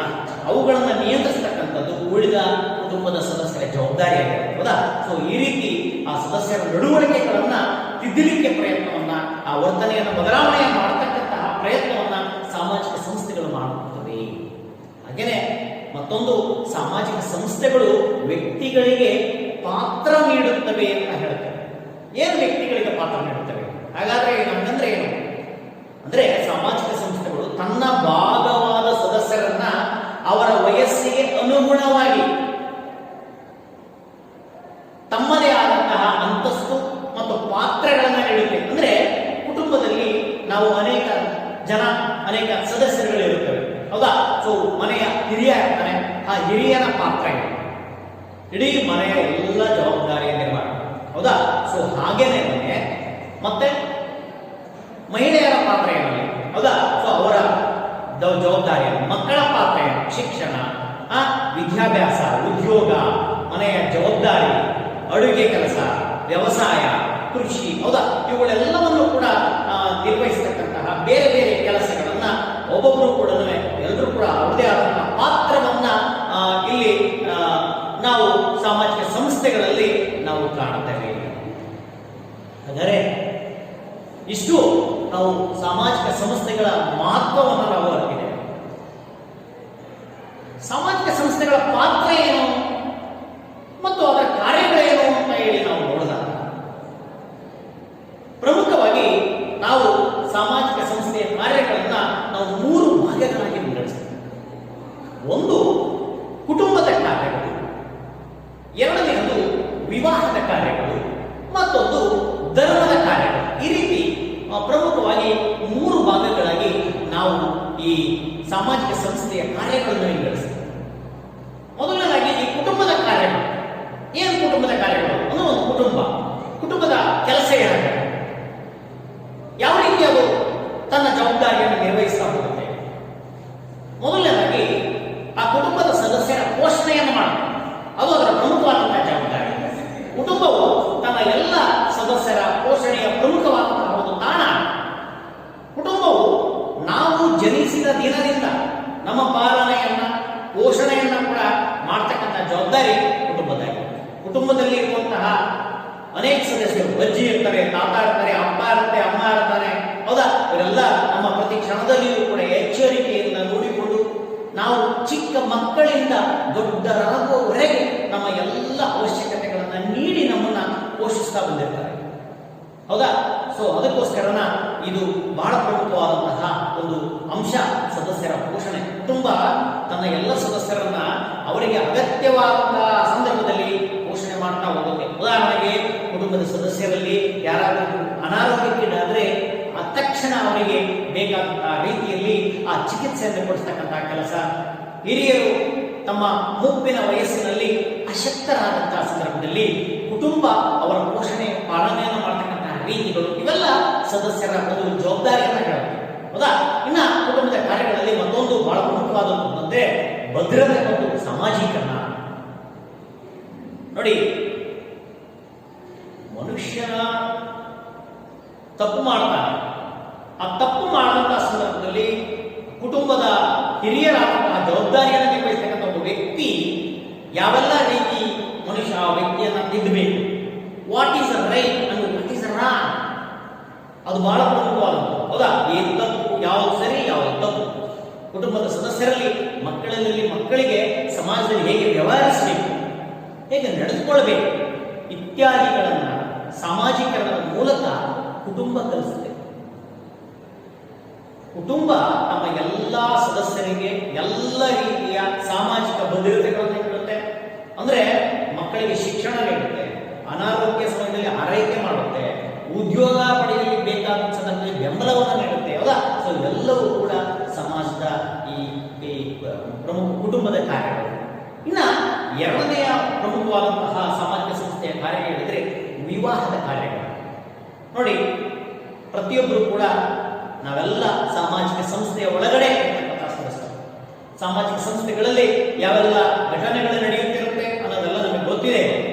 S1: ಅವುಗಳನ್ನ ನಿಯಂತ್ರಿಸತಕ್ಕಂಥದ್ದು ಉಳಿದ ಕುಟುಂಬದ ಸದಸ್ಯರ ಜವಾಬ್ದಾರಿಯಾಗಿರುತ್ತೆ. ಹೌದಾ? ಸೊ ಈ ರೀತಿ ಆ ಸದಸ್ಯರ ನಡವಳಿಕೆಗಳನ್ನ ತಿದ್ದಲಿಕ್ಕೆ ಪ್ರಯತ್ನವನ್ನ, ಆ ವರ್ತನೆಯನ್ನು ಬದಲಾವಣೆ ಮಾಡತಕ್ಕಂತಹ ಪ್ರಯತ್ನವನ್ನ ಸಾಮಾಜಿಕ ಸಂಸ್ಥೆಗಳು ಮಾಡುತ್ತವೆ. ಹಾಗೇನೆ ಮತ್ತೊಂದು ಸಾಮಾಜಿಕ ಸಂಸ್ಥೆಗಳು ವ್ಯಕ್ತಿಗಳಿಗೆ ಪಾತ್ರ ನೀಡುತ್ತವೆ ಅಂತ ಹೇಳ್ತವೆ. ಏನು ವ್ಯಕ್ತಿಗಳಿಗೆ ಪಾತ್ರ ನೀಡುತ್ತವೆ? ಹಾಗಾದ್ರೆ ನಮ್ಗಂದ್ರೆ ಏನು ಅಂದ್ರೆ ಸಾಮಾಜಿಕ ಸಂಸ್ಥೆಗಳು ತನ್ನ ಭಾಗವಾದ ಸದಸ್ಯರನ್ನ ಅವರ ವಯಸ್ಸಿಗೆ ಅನುಗುಣವಾಗಿ ತಮ್ಮದೇ ಆದಂತಹ ಅಂತಸ್ತು ಮತ್ತು ಪಾತ್ರಗಳನ್ನ ನೀಡುತ್ತೆ. ಅಂದ್ರೆ ಕುಟುಂಬದಲ್ಲಿ ನಾವು ಅನೇಕ ಸದಸ್ಯರುಗಳು ಇರುತ್ತವೆ. ಹೌದಾ? ಸೊ ಸೊ ಮನೆಯ ಹಿರಿಯ ಇರ್ತಾನೆ, ಆ ಹಿರಿಯನ ಪಾತ್ರ ಇದೆ. ಇಡೀ ಮನೆಯ ಎಲ್ಲ ಜವಾಬ್ದಾರಿಯ ನಿರ್ವಹಣೆ, ಹೌದಾ? ಸೊ ಹಾಗೇನೆ ಮತ್ತೆ ಮಹಿಳೆಯರ ಪಾತ್ರ ಏನಲ್ಲಿ, ಹೌದಾ? ಸೊ ಅವರ ಜವಾಬ್ದಾರಿ, ಮಕ್ಕಳ ಪಾತ್ರ ಏನು, ಶಿಕ್ಷಣ, ವಿದ್ಯಾಭ್ಯಾಸ, ಉದ್ಯೋಗ, ಮನೆಯ ಜವಾಬ್ದಾರಿ, ಅಡುಗೆ ಕೆಲಸ, ವ್ಯವಸಾಯ, ಕೃಷಿ, ಹೌದಾ? ಇವುಗಳೆಲ್ಲವನ್ನು ಕೂಡ ನಿರ್ವಹಿಸತಕ್ಕಂತಹ ಬೇರೆ ಬೇರೆ ಕೆಲಸಗಳನ್ನ ಒಬ್ಬೊಬ್ಬರು ಕೂಡ ಎಲ್ಲರೂ ಕೂಡ ಅವರದೇ ಆದಂತಹ ಪಾತ್ರವನ್ನ ಇಲ್ಲಿ ನಾವು ಸಾಮಾಜಿಕ ಸಂಸ್ಥೆಗಳಲ್ಲಿ ನಾವು ಕಾಣುತ್ತೇವೆ. ಆದರೆ ಇಷ್ಟು ನಾವು ಸಾಮಾಜಿಕ ಸಂಸ್ಥೆಗಳ ಮಹತ್ವವನ್ನು ನಾವು ಅರಿತಿದ್ದೇವೆ. ಸಾಮಾಜಿಕ ಸಂಸ್ಥೆಗಳ ಪಾತ್ರ ಏನು ಮತ್ತು ಅದರ ಕಾರ್ಯಗಳೇನು ಅಂತ ಹೇಳಿ ನಾವು ನೋಡಿದಾಗ, ಪ್ರಮುಖವಾಗಿ ನಾವು ಸಾಮಾಜಿಕ ಸಂಸ್ಥೆಯ ಕಾರ್ಯಗಳನ್ನ ನಾವು 3 ಭಾಗಗಳಾಗಿ ವಿಂಗಡಿಸ್ತೇವೆ. ಒಂದು ಕುಟುಂಬದ ಕಾರ್ಯಗಳು, ಎರಡನೆಯದು ವಿವಾಹದ ಕಾರ್ಯಗಳು, ಮತ್ತೊಂದು ಧರ್ಮದ ಕಾರ್ಯಗಳು. ಈ ರೀತಿ ಪ್ರಮುಖವಾಗಿ 3 ಭಾಗಗಳಾಗಿ ನಾವು ಈ ಸಾಮಾಜಿಕ ಸಂಸ್ಥೆಯ ಕಾರ್ಯಗಳನ್ನು ವಿಂಗಡಿಸ್ತೇವೆ. ಮೊದಲನೇದಾಗಿ ಈ ಕುಟುಂಬದ ಕಾರ್ಯಗಳು. ಏನು ಕುಟುಂಬದ ಕಾರ್ಯಗಳು? ಒಂದು ಕುಟುಂಬದ ಕೆಲಸ ಏನಾಗುತ್ತೆ, ಯಾವ ರೀತಿ ಅದು ತನ್ನ ಜವಾಬ್ದಾರಿಯನ್ನು ನಿರ್ವಹಿಸ್ತಾ ಹೋಗುತ್ತೆ. ಮೊದಲನೇದಾಗಿ ಆ ಕುಟುಂಬದ ಸದಸ್ಯರ ಪೋಷಣೆಯನ್ನು ಮಾಡುತ್ತೆ, ಅದು ಅದರ ಪ್ರಮುಖವಾದಂತಹ ಜವಾಬ್ದಾರಿ. ಕುಟುಂಬವು ತನ್ನ ಎಲ್ಲ ಸದಸ್ಯರ ಪೋಷಣೆಯ ಪ್ರಮುಖವಾದಂತಹ ಒಂದು ತಾಣ. ಕುಟುಂಬವು ನಾವು ಜನಿಸಿದ ದಿನದಿಂದ ನಮ್ಮ ಪಾಲನೆಯನ್ನ, ಪೋಷಣೆಯನ್ನ ಕೂಡ ಮಾಡ್ತಕ್ಕಂಥ ಜವಾಬ್ದಾರಿ ಕುಟುಂಬದಾಗಿದೆ. ಕುಟುಂಬದಲ್ಲಿ ಇರುವಂತಹ ಅನೇಕ ಸದಸ್ಯರು, ಅಜ್ಜಿ ಇರ್ತಾರೆ, ತಾತ ಇರ್ತಾರೆ, ಅಪ್ಪ ಇರ್ತಾರೆ, ಅಮ್ಮ ಇರ್ತಾರೆ, ಹೌದಾ? ಇವರೆಲ್ಲ ನಮ್ಮ ಪ್ರತಿ ಕ್ಷಣದಲ್ಲಿಯೂ ಕೂಡ ಎಚ್ಚರಿಕೆಯಿಂದ ನೋಡಿಕೊಂಡು ನಾವು ಚಿಕ್ಕ ಮಕ್ಕಳಿಂದ ದೊಡ್ಡರಾಗುವವರೆಗೆ ನಮ್ಮ ಎಲ್ಲ ಅವಶ್ಯಕತೆಗಳನ್ನ ನೀಡಿ ನಮ್ಮನ್ನ ಪೋಷಿಸ್ತಾ ಬಂದಿರ್ತಾರೆ, ಹೌದಾ? ಸೊ ಅದಕ್ಕೋಸ್ಕರನ ಇದು ಬಹಳ ಪ್ರಮುಖವಾದಂತಹ ಒಂದು ಅಂಶ, ಸದಸ್ಯರ ಪೋಷಣೆ. ಕುಟುಂಬ ತನ್ನ ಎಲ್ಲ ಸದಸ್ಯರನ್ನ ಅವರಿಗೆ ಅಗತ್ಯವಾದಂತಹ ಸಂದರ್ಭದಲ್ಲಿ ಪೋಷಣೆ ಮಾಡ್ತಾ ಹೋಗುತ್ತೆ. ಉದಾಹರಣೆಗೆ, ಕುಟುಂಬದ ಸದಸ್ಯರಲ್ಲಿ ಯಾರಾದರೂ ಅನಾರೋಗ್ಯಕ್ಕೀಡಾದ್ರೆ ತಕ್ಷಣ ಅವರಿಗೆ ಬೇಕಾದಂತಹ ರೀತಿಯಲ್ಲಿ ಆ ಚಿಕಿತ್ಸೆಯನ್ನು ಕೊಡಿಸ್ತಕ್ಕಂತಹ ಕೆಲಸ. ಹಿರಿಯರು ತಮ್ಮ ಮುಪ್ಪಿನ ವಯಸ್ಸಿನಲ್ಲಿ ಅಶಕ್ತರಾದಂತಹ ಸಂದರ್ಭದಲ್ಲಿ ಕುಟುಂಬ ಅವರ ಪೋಷಣೆ, ಪಾಲನೆಯನ್ನು ಮಾಡ್ತಕ್ಕಂತಹ ರೀತಿಗಳು, ಇವೆಲ್ಲ ಸದಸ್ಯರ ಒಂದು ಜವಾಬ್ದಾರಿಯನ್ನು ಹೇಳುತ್ತೆ, ಹೌದಾ? ಇನ್ನ ಕುಟುಂಬದ ಕಾರ್ಯಗಳಲ್ಲಿ ಮತ್ತೊಂದು ಬಹಳ ಪ್ರಮುಖವಾದದ್ದು ಅಂದ್ರೆ ಭದ್ರತೆ ಮತ್ತು ಸಾಮಾಜೀಕರಣ. ನೋಡಿ, ಮನುಷ್ಯನ ತಪ್ಪು ಮಾಡ್ತಾನೆ. ಆ ತಪ್ಪು ಮಾಡಿದಂತಹ ಸಂದರ್ಭದಲ್ಲಿ ಕುಟುಂಬದ ಹಿರಿಯರಾದಂತಹ ಜವಾಬ್ದಾರಿಯನ್ನು ನಿರ್ವಹಿಸತಕ್ಕಂಥ ಒಬ್ಬ ವ್ಯಕ್ತಿ ಯಾವೆಲ್ಲ ರೀತಿ ಮನುಷ್ಯ ಆ ವ್ಯಕ್ತಿಯನ್ನ ತಿದ್ದಬೇಕು, what is right and what is wrong, ಅದು ಬಹಳ ಪ್ರಮುಖವಾದದ್ದು, ಹೌದಾ? ಏನು ತಪ್ಪು, ಯಾವುದು ಸರಿ, ಯಾವುದು ತಪ್ಪು, ಕುಟುಂಬದ ಸದಸ್ಯರಲ್ಲಿ, ಮಕ್ಕಳಿಗೆ ಸಮಾಜದಲ್ಲಿ ಹೇಗೆ ವ್ಯವಹರಿಸಬೇಕು, ಹೇಗೆ ನಡೆದುಕೊಳ್ಳಬೇಕು ಇತ್ಯಾದಿಗಳನ್ನ ಸಾಮಾಜೀಕರಣದ ಮೂಲಕ ಕುಟುಂಬ ಕಲಿಸುತ್ತೆ. ಕುಟುಂಬ ನಮ್ಮ ಎಲ್ಲ ಸದಸ್ಯರಿಗೆ ಎಲ್ಲ ರೀತಿಯ ಸಾಮಾಜಿಕ ಭದ್ರತೆಗಳನ್ನು ನೀಡುತ್ತೆ. ಅಂದ್ರೆ ಮಕ್ಕಳಿಗೆ ಶಿಕ್ಷಣ ನೀಡುತ್ತೆ, ಅನಾರೋಗ್ಯ ಸಮಯದಲ್ಲಿ ಆರೈಕೆ ಮಾಡುತ್ತೆ, ಉದ್ಯೋಗ ಪಡೆಯಲು ಬೇಕಾದ ಸಂದರ್ಭದಲ್ಲಿ ಬೆಂಬಲವನ್ನು ನೀಡುತ್ತೆ, ಹೌದಾ? ಸೊ ಎಲ್ಲವೂ ಕೂಡ ಸಮಾಜದ ಈ ಪ್ರಮುಖ ಕುಟುಂಬದ ಕಾರ್ಯಗಳು. ಇನ್ನ ಎರಡನೆಯ ಪ್ರಮುಖವಾದಂತಹ ಸಾಮಾಜಿಕ ಸಂಸ್ಥೆಯ ಕಾರ್ಯ ಹೇಳಿದ್ರೆ ವಿವಾಹದ ಕಾರ್ಯಗಳು. ನೋಡಿ, ಪ್ರತಿಯೊಬ್ಬರು ಕೂಡ ನಾವೆಲ್ಲ ಸಾಮಾಜಿಕ ಸಂಸ್ಥೆಯ ಒಳಗಡೆ ಇರತಕ್ಕಂತಹ ಸದಸ್ಯರು. ಸಾಮಾಜಿಕ ಸಂಸ್ಥೆಗಳಲ್ಲಿ ಯಾವೆಲ್ಲ ಘಟನೆಗಳು ನಡೆಯುತ್ತಿರುತ್ತೆ ಅನ್ನೋದೆಲ್ಲ ನಮಗೆ ಗೊತ್ತಿದೆ,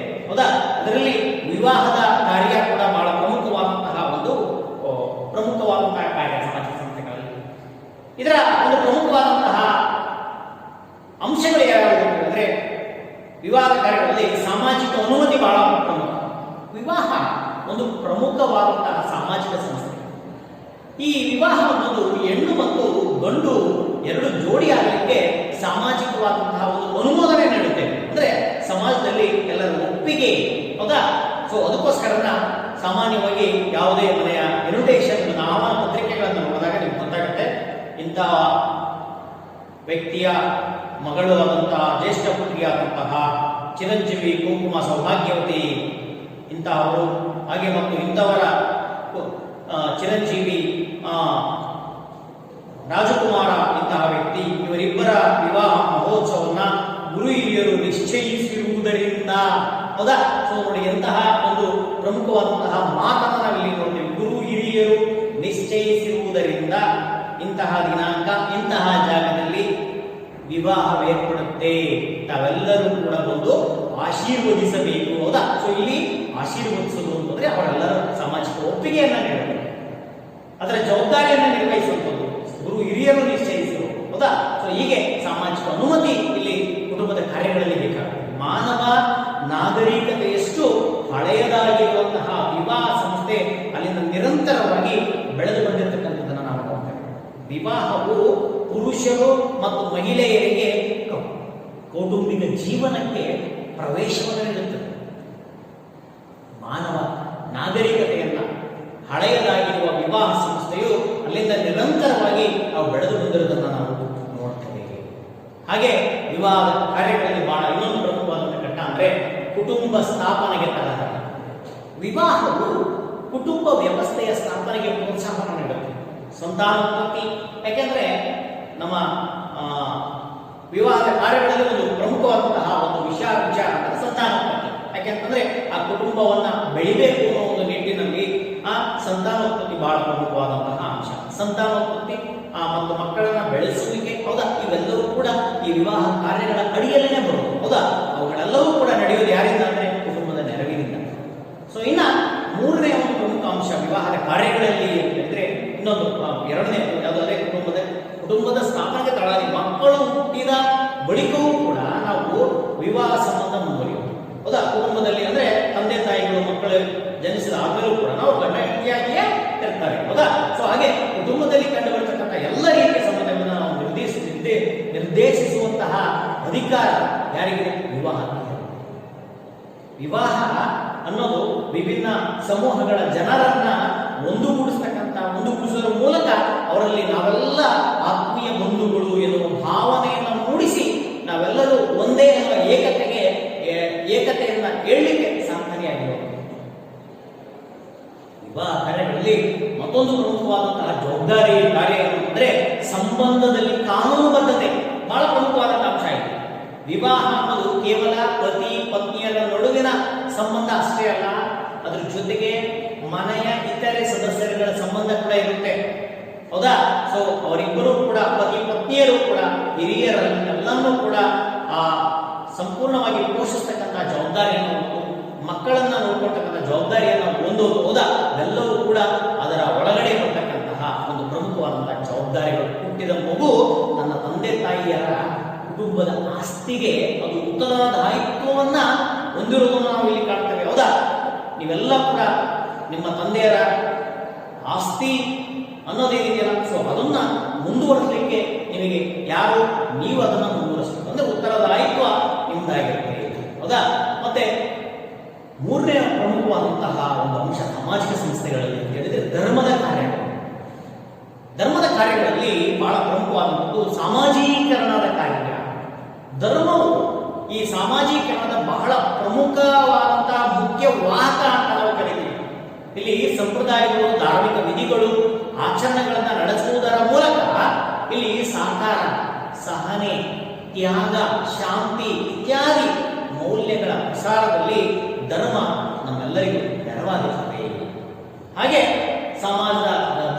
S1: ಹೌದಾ? ಅದರಲ್ಲಿ ವಿವಾಹದ ಕಾರ್ಯ ಕೂಡ ಬಹಳ ಪ್ರಮುಖವಾದಂತಹ ಕಾರ್ಯ ಸಾಮಾಜಿಕ ಸಂಸ್ಥೆಗಳಲ್ಲಿ. ಇದರ ಒಂದು ಪ್ರಮುಖವಾದಂತಹ ಅಂಶಗಳು ಯಾವ್ಯಾವುದು ಹೇಳಿದ್ರೆ, ವಿವಾಹ ಕಾರ್ಯಗಳಲ್ಲಿ ಸಾಮಾಜಿಕ ಅನುಮತಿ ಬಹಳ ಪ್ರಮುಖ. ವಿವಾಹ ಒಂದು ಪ್ರಮುಖವಾದಂತಹ ಸಾಮಾಜಿಕ ಸಂಸ್ಥೆ. ಈ ವಿವಾಹ ಅನ್ನೋದು ಹೆಣ್ಣು ಮತ್ತು ಗಂಡು ಎರಡು ಜೋಡಿ ಆಗಲಿಕ್ಕೆ ಸಾಮಾಜಿಕವಾದಂತಹ ಒಂದು ಅನುಮೋದನೆ ನೀಡುತ್ತೆ. ಅಂದ್ರೆ ಸಮಾಜದಲ್ಲಿ ಎಲ್ಲರ ಒಪ್ಪಿಗೆ, ಹೌದಾ? ಸೊ ಅದಕ್ಕೋಸ್ಕರನ ಸಾಮಾನ್ಯವಾಗಿ ಯಾವುದೇ ಮನೆಯ ಇನ್ವಿಟೇಷನ್, ಆಹ್ವಾನ ಪತ್ರಿಕೆಗಳನ್ನು ನೋಡಿದಾಗ ನಿಮ್ಗೆ ಗೊತ್ತಾಗುತ್ತೆ, ಇಂತಹ ವ್ಯಕ್ತಿಯ ಮಗಳು ಆದಂತಹ ಜ್ಯೇಷ್ಠ ಪುತ್ರಿಯಾದಂತಹ ಚಿರಂಜೀವಿ ಕುಂಕುಮ ಸೌಭಾಗ್ಯವತಿ ಇಂತಹವರು, ಹಾಗೆ ಮತ್ತು ಇಂಥವರ ಚಿರಂಜೀವಿ ರಾಜಕುಮಾರ ಇಂತಹ ವ್ಯಕ್ತಿ, ಇವರಿಬ್ಬರ ವಿವಾಹ ಮಹೋತ್ಸವವನ್ನ ಗುರು ಹಿರಿಯರು ನಿಶ್ಚಯಿಸಿರುವುದರಿಂದ. ಹೌದಾ? ಸೊ ನೋಡಿ, ಎಂತಹ ಒಂದು ಪ್ರಮುಖವಾದಂತಹ ಮಾತನ್ನ ನಾವಿಲ್ಲಿ ನೋಡ್ತೀವಿ. ಗುರು ಹಿರಿಯರು ನಿಶ್ಚಯಿಸಿರುವುದರಿಂದ ಇಂತಹ ದಿನಾಂಕ, ಇಂತಹ ಜಾಗದಲ್ಲಿ ವಿವಾಹವೇರ್ಪಡುತ್ತೆ, ತಾವೆಲ್ಲರೂ ಕೂಡ ಬಂದು ಆಶೀರ್ವದಿಸಬೇಕು. ಹೌದಾ? ಸೊ ಇಲ್ಲಿ ಆಶೀರ್ವದಿಸೋದು ಅಂತಂದ್ರೆ ಅವರೆಲ್ಲರ ಸಾಮಾಜಿಕ ಒಪ್ಪಿಗೆಯನ್ನ ನೀಡಬೇಕು, ಅದರ ಜವಾಬ್ದಾರಿಯನ್ನ ನಿರ್ವಹಿಸುವಂಥದ್ದು ಗುರು ಹಿರಿಯರು ನಿಶ್ಚಯಿಸಲು. ಹೌದಾ? ಸೊ ಹೀಗೆ ಸಾಮಾಜಿಕ ಅನುಮತಿ ಇಲ್ಲಿ ಕುಟುಂಬದ ಕಾರ್ಯಗಳಲ್ಲಿ ಬೇಕಾಗುತ್ತೆ. ಮಾನವ ನಾಗರಿಕತೆಯಷ್ಟು ಹಳೆಯದಾಗಿರುವಂತಹ ವಿವಾಹ ಸಂಸ್ಥೆ ಅಲ್ಲಿಂದ ನಿರಂತರವಾಗಿ ಬೆಳೆದು ಬಂದಿರತಕ್ಕಂಥದ್ದನ್ನು ನಾವು ನೋಡ್ತೇವೆ. ವಿವಾಹವು ಪುರುಷರು ಮತ್ತು ಮಹಿಳೆಯರಿಗೆ ಕೌಟುಂಬಿಕ ಜೀವನಕ್ಕೆ ಪ್ರವೇಶವನ್ನು ನೀಡುತ್ತದೆ. ಮಾನವ ನಾಗರಿಕತೆಯನ್ನ ಹಳೆಯದಾಗಿರುವ ವಿವಾಹ ಸಂಸ್ಥೆಯು ಅಲ್ಲಿಂದ ನಿರಂತರವಾಗಿ ನಾವು ಬೆಳೆದು ಬಂದಿರುವುದನ್ನು ನಾವು ನೋಡ್ತೇವೆ. ಹಾಗೆ ವಿವಾಹದ ಕಾರ್ಯಗಳಲ್ಲಿ ಬಹಳ ಇನ್ನೊಂದು ಪ್ರಮುಖವಾದಂತಹ ಘಟ್ಟ ಅಂದ್ರೆ ಕುಟುಂಬ ಸ್ಥಾಪನೆಗೆ ತರಹ. ವಿವಾಹವು ಕುಟುಂಬ ವ್ಯವಸ್ಥೆಯ ಸ್ಥಾಪನೆಗೆ ಪ್ರೋತ್ಸಾಹವನ್ನು ನೀಡುತ್ತೆ. ಸಂತಾನೋತ್ಪತ್ತಿ, ಯಾಕೆಂದ್ರೆ ನಮ್ಮ ವಿವಾಹದ ಕಾರ್ಯಗಳಲ್ಲಿ ಒಂದು ಪ್ರಮುಖವಾದಂತಹ ಒಂದು ವಿಚಾರ ಅಂದ್ರೆ ಸಂತಾನೋತ್ಪತ್ತಿ. ಯಾಕೆಂತಂದ್ರೆ ಆ ಕುಟುಂಬವನ್ನ ಬೆಳಿಬೇಕು ಅನ್ನೋ ಒಂದು ನಿಟ್ಟಿನಲ್ಲಿ ಆ ಸಂತಾನೋತ್ಪತ್ತಿ ಬಹಳ ಪ್ರಮುಖವಾದಂತಹ ಅಂಶ. ಸಂತಾನೋತ್ಪತ್ತಿ ಮತ್ತು ಮಕ್ಕಳನ್ನ ಬೆಳೆಸುವಿಕೆ, ಹೌದಾ, ಇವೆಲ್ಲವೂ ಕೂಡ ಈ ವಿವಾಹ ಕಾರ್ಯಗಳ ಅಡಿಯಲ್ಲೇ ಬರುವುದು. ಹೌದಾ? ಅವುಗಳೆಲ್ಲವೂ ಕೂಡ ನಡೆಯೋದು ಯಾರಿಂದ ಅಂದ್ರೆ ಕುಟುಂಬದ ನೆರವಿನಿಂದ. ಸೊ ಇನ್ನ ಮೂರನೇ ಒಂದು ಪ್ರಮುಖ ಅಂಶ ವಿವಾಹದ ಕಾರ್ಯಗಳಲ್ಲಿ ಅಂತಂದ್ರೆ ಇನ್ನೊಂದು ಎರಡನೇ ಯಾವುದು ಅದೇ ಕುಟುಂಬದ ಸ್ಥಾಪನೆಗೆ ತಳಾದಿ. ಮಕ್ಕಳು ಹುಟ್ಟಿದ ಬಳಿಕವೂ ಕೂಡ ನಾವು ವಿವಾಹ ಸಂಬಂಧ ಮುಂದುವರಿಯೋದು. ಹೌದಾ? ಕುಟುಂಬದಲ್ಲಿ ಅಂದ್ರೆ ತಂದೆ ತಾಯಿಗಳು ಮಕ್ಕಳು ಜನಿಸಿದ ಆದ್ಮೇಲೂ ಕೂಡ ನಾವು ಗಂಡ ಹೆಂಡತಿಯಾಗಿಯೇ ಇರ್ತಾರೆ. ಹೌದಾ? ಸೊ ಹಾಗೆ ಕುಟುಂಬದಲ್ಲಿ ಕಂಡು ಬರ್ತಕ್ಕಂಥ ಎಲ್ಲ ರೀತಿಯ ಸಂಬಂಧಗಳನ್ನು ನಾವು ನಿರ್ದೇಶಿಸುವಂತಹ ಅಧಿಕಾರ ಯಾರಿಗಿದೆ? ವಿವಾಹ. ವಿವಾಹ ಅನ್ನೋದು ವಿಭಿನ್ನ ಸಮೂಹಗಳ ಜನರನ್ನ ಒಂದುಗೂಡಿಸುವುದರ ಮೂಲಕ ಅವರಲ್ಲಿ ನಾವೆಲ್ಲ ಆತ್ಮೀಯ ಬಂಧುಗಳು ಎನ್ನುವ ಭಾವನೆಯನ್ನು ಮೂಡಿಸಿ ನಾವೆಲ್ಲರೂ ಒಂದೇ ಎಂಬ ಏಕತೆಯನ್ನ ಹೇಳಲಿಕ್ಕೆ ಸಹಕಾರಿಯಾಗಿರೋದು. ವಿವಾಹ ಕಾರ್ಯಗಳಲ್ಲಿ ಮತ್ತೊಂದು ಪ್ರಮುಖವಾದಂತಹ ಜವಾಬ್ದಾರಿ ಕಾರ್ಯ ಅಂದ್ರೆ ಸಂಬಂಧದಲ್ಲಿ ಕಾನೂನುಬದ್ಧತೆ ಬಹಳ ಪ್ರಮುಖವಾದಂತಹ ಅಂಶ ಇದೆ. ವಿವಾಹ ಅನ್ನೋದು ಕೇವಲ ಪತಿ ಪತ್ನಿಯರ ನಡುವಿನ ಸಂಬಂಧ ಅಷ್ಟೇ ಅಲ್ಲ, ಅದ್ರ ಜೊತೆಗೆ ಮನೆಯ ಇತರೆ ಸದಸ್ಯರುಗಳ ಸಂಬಂಧ ಕೂಡ ಇರುತ್ತೆ. ಹೌದಾ? ಸೊ ಅವರಿಬ್ಬರು ಕೂಡ ಪತಿ ಪತ್ನಿಯರು ಕೂಡ ಹಿರಿಯರೆಲ್ಲನ್ನೂ ಕೂಡ ಸಂಪೂರ್ಣವಾಗಿ ಪೋಷಿಸ್ತಕ್ಕಂತಹ ಜವಾಬ್ದಾರಿಯನ್ನು ಮತ್ತು ಮಕ್ಕಳನ್ನ ನೋಡ್ಕೊಳ್ತಕ್ಕಂಥ ಜವಾಬ್ದಾರಿಯನ್ನು ಹೊಂದೋದು. ಹೌದಾ? ಎಲ್ಲವೂ ಕೂಡ ಅದರ ಒಳಗಡೆ ಬರ್ತಕ್ಕಂತಹ ಒಂದು ಪ್ರಮುಖವಾದಂತಹ ಜವಾಬ್ದಾರಿಗಳು. ಹುಟ್ಟಿದ ಮಗು ನನ್ನ ತಂದೆ ತಾಯಿಯರ ಕುಟುಂಬದ ಆಸ್ತಿಗೆ ಅದು ಉತ್ತರದಾಯಿತ್ವವನ್ನ ಹೊಂದಿರುವುದನ್ನು ನಾವು ಇಲ್ಲಿ ಕಾಣ್ತೇವೆ. ಹೌದಾ? ನೀವೆಲ್ಲ ಕೂಡ ನಿಮ್ಮ ತಂದೆಯರ ಆಸ್ತಿ ಅನ್ನೋದೇನಿದೆಯಲ್ಲ, ಸೊ ಅದನ್ನ ಮುಂದುವರಿಸಲಿಕ್ಕೆ ನಿಮಗೆ ಯಾರು ನೀವು ಅದನ್ನ ಮುಂದುವರಿಸಬೇಕು ಅಂದ್ರೆ ಉತ್ತರದಾಯಿತ್ವ ನಿಮ್ದಾಗಿರುತ್ತೆ. ಹೌದಾ? ಮತ್ತೆ ಮೂರನೇ ಪ್ರಮುಖವಾದಂತಹ ಒಂದು ಅಂಶ ಸಾಮಾಜಿಕ ಸಂಸ್ಥೆಗಳಲ್ಲಿ ಅಂತ ಹೇಳಿದ್ರೆ ಧರ್ಮದ ಕಾರ್ಯಗಳು. ಧರ್ಮದ ಕಾರ್ಯಗಳಲ್ಲಿ ಬಹಳ ಪ್ರಮುಖವಾದಂಥದ್ದು ಸಾಮಾಜೀಕರಣದ ಕಾರ್ಯ. ಧರ್ಮವು ಈ ಸಾಮಾಜೀಕರಣದ ಬಹಳ ಪ್ರಮುಖವಾದಂತಹ ಮುಖ್ಯ ವಾಹಕ ಅಂತ ನಾವು ಕರೀತೀವಿ. ಇಲ್ಲಿ ಸಂಪ್ರದಾಯಗಳು, ಧಾರ್ಮಿಕ ವಿಧಿಗಳು, ಆಚರಣೆಗಳನ್ನ ನಡೆಸುವುದರ ಮೂಲಕ ಇಲ್ಲಿ ಸಹಕಾರ, ಸಹನೆ, ತ್ಯಾಗ, ಶಾಂತಿ ಇತ್ಯಾದಿ ಮೌಲ್ಯಗಳ ಪ್ರಸಾರದಲ್ಲಿ ಧರ್ಮ ನಮ್ಮೆಲ್ಲರಿಗೂ ನೆರವಾಗಿರುತ್ತದೆ. ಹಾಗೆ ಸಮಾಜದ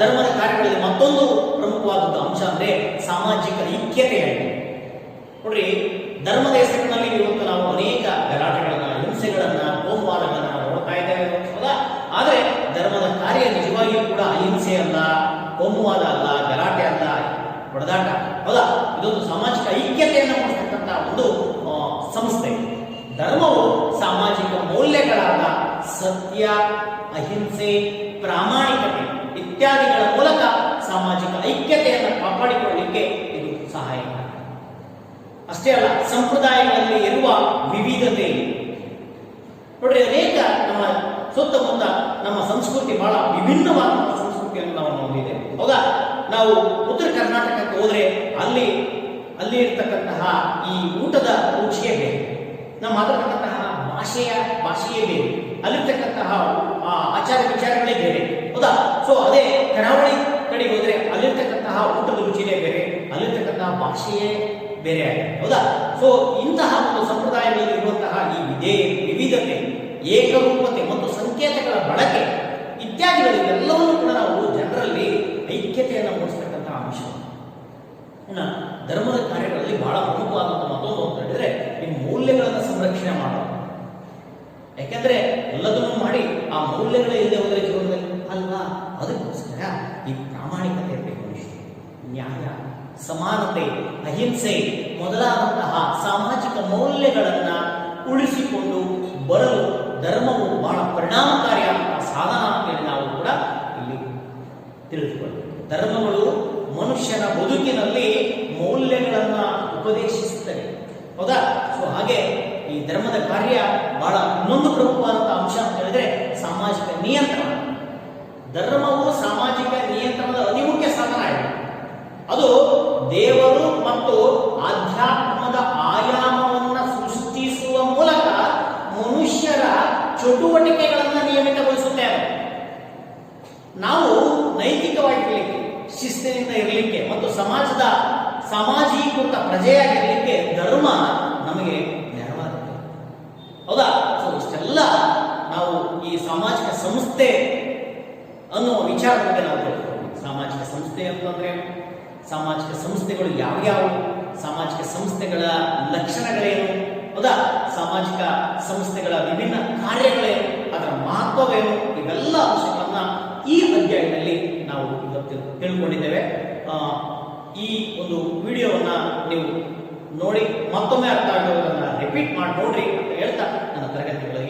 S1: ಧರ್ಮದ ಕಾರ್ಯಗಳಲ್ಲಿ ಮತ್ತೊಂದು ಪ್ರಮುಖವಾದಂಥ ಅಂಶ ಅಂದ್ರೆ ಸಾಮಾಜಿಕ ಐಕ್ಯತೆಯಾಗಿದೆ. ನೋಡ್ರಿ, ಧರ್ಮದ ಹೆಸರಿನಲ್ಲಿ ಇವತ್ತು ನಾವು ಅನೇಕ ಗಲಾಟೆಗಳನ್ನ, ಹಿಂಸೆಗಳನ್ನ, ಕೋಮುವಾದಗಳನ್ನ ನೋಡ್ತಾ ಇದ್ದೇವೆ. ಹೌದಾ? ಆದ್ರೆ ಧರ್ಮದ ಕಾರ್ಯ ನಿಜವಾಗಿಯೂ ಕೂಡ ಅಹಿಂಸೆ ಅಲ್ಲ, ಕೋಮುವಾದ ಅಲ್ಲ, ಗಲಾಟೆ ಅಲ್ಲ, ಹೊಡೆದಾಟ. ಹೌದಾ? ಇದೊಂದು ಸಾಮಾಜಿಕ ಐಕ್ಯತೆಯನ್ನು ಮೂಡಿಸ್ತಕ್ಕಂಥ ಒಂದು ಸಂಸ್ಥೆ. ಧರ್ಮವು ಸಾಮಾಜಿಕ ಮೌಲ್ಯಗಳಾದ ಸತ್ಯ, ಅಹಿಂಸೆ, ಪ್ರಾಮಾಣಿಕತೆ ಇತ್ಯಾದಿಗಳ ಮೂಲಕ ಸಾಮಾಜಿಕ ಐಕ್ಯತೆಯನ್ನು ಕಾಪಾಡಿಕೊಳ್ಳಲಿಕ್ಕೆ ಇದು ಸಹಾಯಕ. ಅಷ್ಟೇ ಅಲ್ಲ, ಸಂಪ್ರದಾಯಗಳಲ್ಲಿ ಇರುವ ವಿವಿಧತೆ. ನೋಡ್ರಿ, ಅನೇಕ ನಮ್ಮ ಸುತ್ತಮುತ್ತ ನಮ್ಮ ಸಂಸ್ಕೃತಿ ಬಹಳ ವಿಭಿನ್ನವಾದ ಸಂಸ್ಕೃತಿಯನ್ನು ನಾವು ಹೊಂದಿದೆ. ಹೌದಾ? ನಾವು ಉತ್ತರ ಕರ್ನಾಟಕಕ್ಕೆ ಹೋದ್ರೆ ಅಲ್ಲಿ ಇರ್ತಕ್ಕಂತಹ ಈ ಊಟದ ರುಚಿಯೇ ಬೇರೆ, ನಾವು ಮಾತಾಡ್ತಕ್ಕಂತಹ ಭಾಷೆಯೇ ಬೇರೆ, ಅಲ್ಲಿರ್ತಕ್ಕಂತಹ ಆಚಾರ ವಿಚಾರಗಳೇ ಬೇರೆ. ಹೌದಾ? ಸೊ ಅದೇ ಕರಾವಳಿ ಕಡೆ ಹೋದ್ರೆ ಅಲ್ಲಿರ್ತಕ್ಕಂತಹ ಅಲ್ಲಿರ್ತಕ್ಕಂತಹ ಊಟದ ರುಚಿನೇ ಬೇರೆ, ಅಲ್ಲಿರ್ತಕ್ಕಂತಹ ಭಾಷೆಯೇ ಬೇರೆ ಆಗಿದೆ, ಹೌದಾ? ಸೊ ಇಂತಹ ಒಂದು ಸಂಪ್ರದಾಯಗಳಲ್ಲಿ ಇರುವಂತಹ ಈ ವಿವಿಧತೆ, ಏಕರೂಪತೆ ಮತ್ತು ಸಂಕೇತಗಳ ಬಳಕೆ ಇತ್ಯಾದಿಗಳೆಲ್ಲವನ್ನೂ ಕೂಡ ನಾವು ಜನರಲ್ಲಿ ಐಕ್ಯತೆಯನ್ನು ಮೂಡಿಸ್ತಕ್ಕಂತಹ ಅಂಶ. ಇನ್ನು ಧರ್ಮದ ಕಾರ್ಯಗಳಲ್ಲಿ ಬಹಳ ಪ್ರಮುಖವಾದಂತಹ ಮತ್ತೊಂದು ಅಂತ ಹೇಳಿದ್ರೆ ಈ ಮೌಲ್ಯಗಳನ್ನು ಸಂರಕ್ಷಣೆ ಮಾಡೋದು. ಯಾಕೆಂದ್ರೆ ಎಲ್ಲದನ್ನು ಮಾಡಿ ಆ ಮೌಲ್ಯಗಳೇ ಇಲ್ಲದೆ ಹೋದರೆ ಜೀವನದಲ್ಲಿ ಅಲ್ವಾ? ಅದಕ್ಕೋಸ್ಕರ ಈ ಪ್ರಾಮಾಣಿಕತೆ ಇರಬೇಕು, ನ್ಯಾಯ, ಸಮಾನತೆ, ಅಹಿಂಸೆ ಮೊದಲಾದಂತಹ ಸಾಮಾಜಿಕ ಮೌಲ್ಯಗಳನ್ನ ಉಳಿಸಿಕೊಂಡು ಬರಲು ಧರ್ಮವು ಬಹಳ ಪರಿಣಾಮಕಾರಿಯಾದಂತಹ ಸಾಧನ ಅಂತೇಳಿ ನಾವು ಕೂಡ ಇಲ್ಲಿ ತಿಳಿದುಕೊಳ್ಳಬೇಕು. ಧರ್ಮಗಳು ಮನುಷ್ಯನ ಬದುಕಿನಲ್ಲಿ ಮೌಲ್ಯಗಳನ್ನ ಉಪದೇಶಿಸುತ್ತವೆ, ಹೌದಾ? ಸೊ ಹಾಗೆ ಈ ಧರ್ಮದ ಕಾರ್ಯ ಬಹಳ ಇನ್ನೊಂದು ಪ್ರಮುಖವಾದಂತಹ ಅಂಶ ಅಂತ ಹೇಳಿದ್ರೆ ಸಾಮಾಜಿಕ ನಿಯಂತ್ರಣ. ಧರ್ಮವು ಸಾಮಾಜಿಕ ನಿಯಂತ್ರಣದ ಅತಿ ಮುಖ್ಯ ಸಾಧನ ಆಗಿದೆ. ಅದು ದೇವರು ಮತ್ತು ಆಧ್ಯಾತ್ಮದ ಆಯಾಮವನ್ನು ಸೃಷ್ಟಿಸುವ ಮೂಲಕ ಮನುಷ್ಯರ ಚಟುವಟಿಕೆಗಳನ್ನು ನಿಯಮಿತಗೊಳಿಸುತ್ತೇವೆ. ನಾವು ನೈತಿಕವಾಗಿರಲಿಕ್ಕೆ, ಶಿಸ್ತಿನಿಂದ ಇರಲಿಕ್ಕೆ ಮತ್ತು ಸಮಾಜದ ಸಾಮಾಜೀಕೃತ ಪ್ರಜೆಯಾಗಿರಲಿಕ್ಕೆ ಧರ್ಮ ನಮಗೆ ನೆರವಾಗುತ್ತೆ, ಹೌದಾ? ಸೊ ಇಷ್ಟೆಲ್ಲ ನಾವು ಈ ಸಾಮಾಜಿಕ ಸಂಸ್ಥೆ ಅನ್ನುವ ವಿಚಾರದ ಬಗ್ಗೆ ನಾವು ತಿಳ್ಕೊಳ್ಳೋಣ. ಸಾಮಾಜಿಕ ಸಂಸ್ಥೆ ಅಂತಂದ್ರೆ ಸಾಮಾಜಿಕ ಸಂಸ್ಥೆಗಳು ಯಾವ್ಯಾವು, ಸಾಮಾಜಿಕ ಸಂಸ್ಥೆಗಳ ಲಕ್ಷಣಗಳೇನು, ಹೌದಾ? ಸಾಮಾಜಿಕ ಸಂಸ್ಥೆಗಳ ವಿಭಿನ್ನ ಕಾರ್ಯಗಳೇನು, ಅದರ ಮಹತ್ವವೇನು, ಇವೆಲ್ಲ ಅಂಶಗಳನ್ನ ಈ ಅಧ್ಯಾಯದಲ್ಲಿ ನಾವು ಇವತ್ತು ತಿಳ್ಕೊಂಡಿದ್ದೇವೆ. ಈ ಒಂದು ವಿಡಿಯೋವನ್ನ ನೀವು ನೋಡಿ ಮತ್ತೊಮ್ಮೆ ಅರ್ಥ ಆಗೋದನ್ನ ರಿಪೀಟ್ ಮಾಡಿ ನೋಡ್ರಿ ಅಂತ ಹೇಳ್ತಾ ನನ್ನ ತರಗತಿಗಳಿಗೆ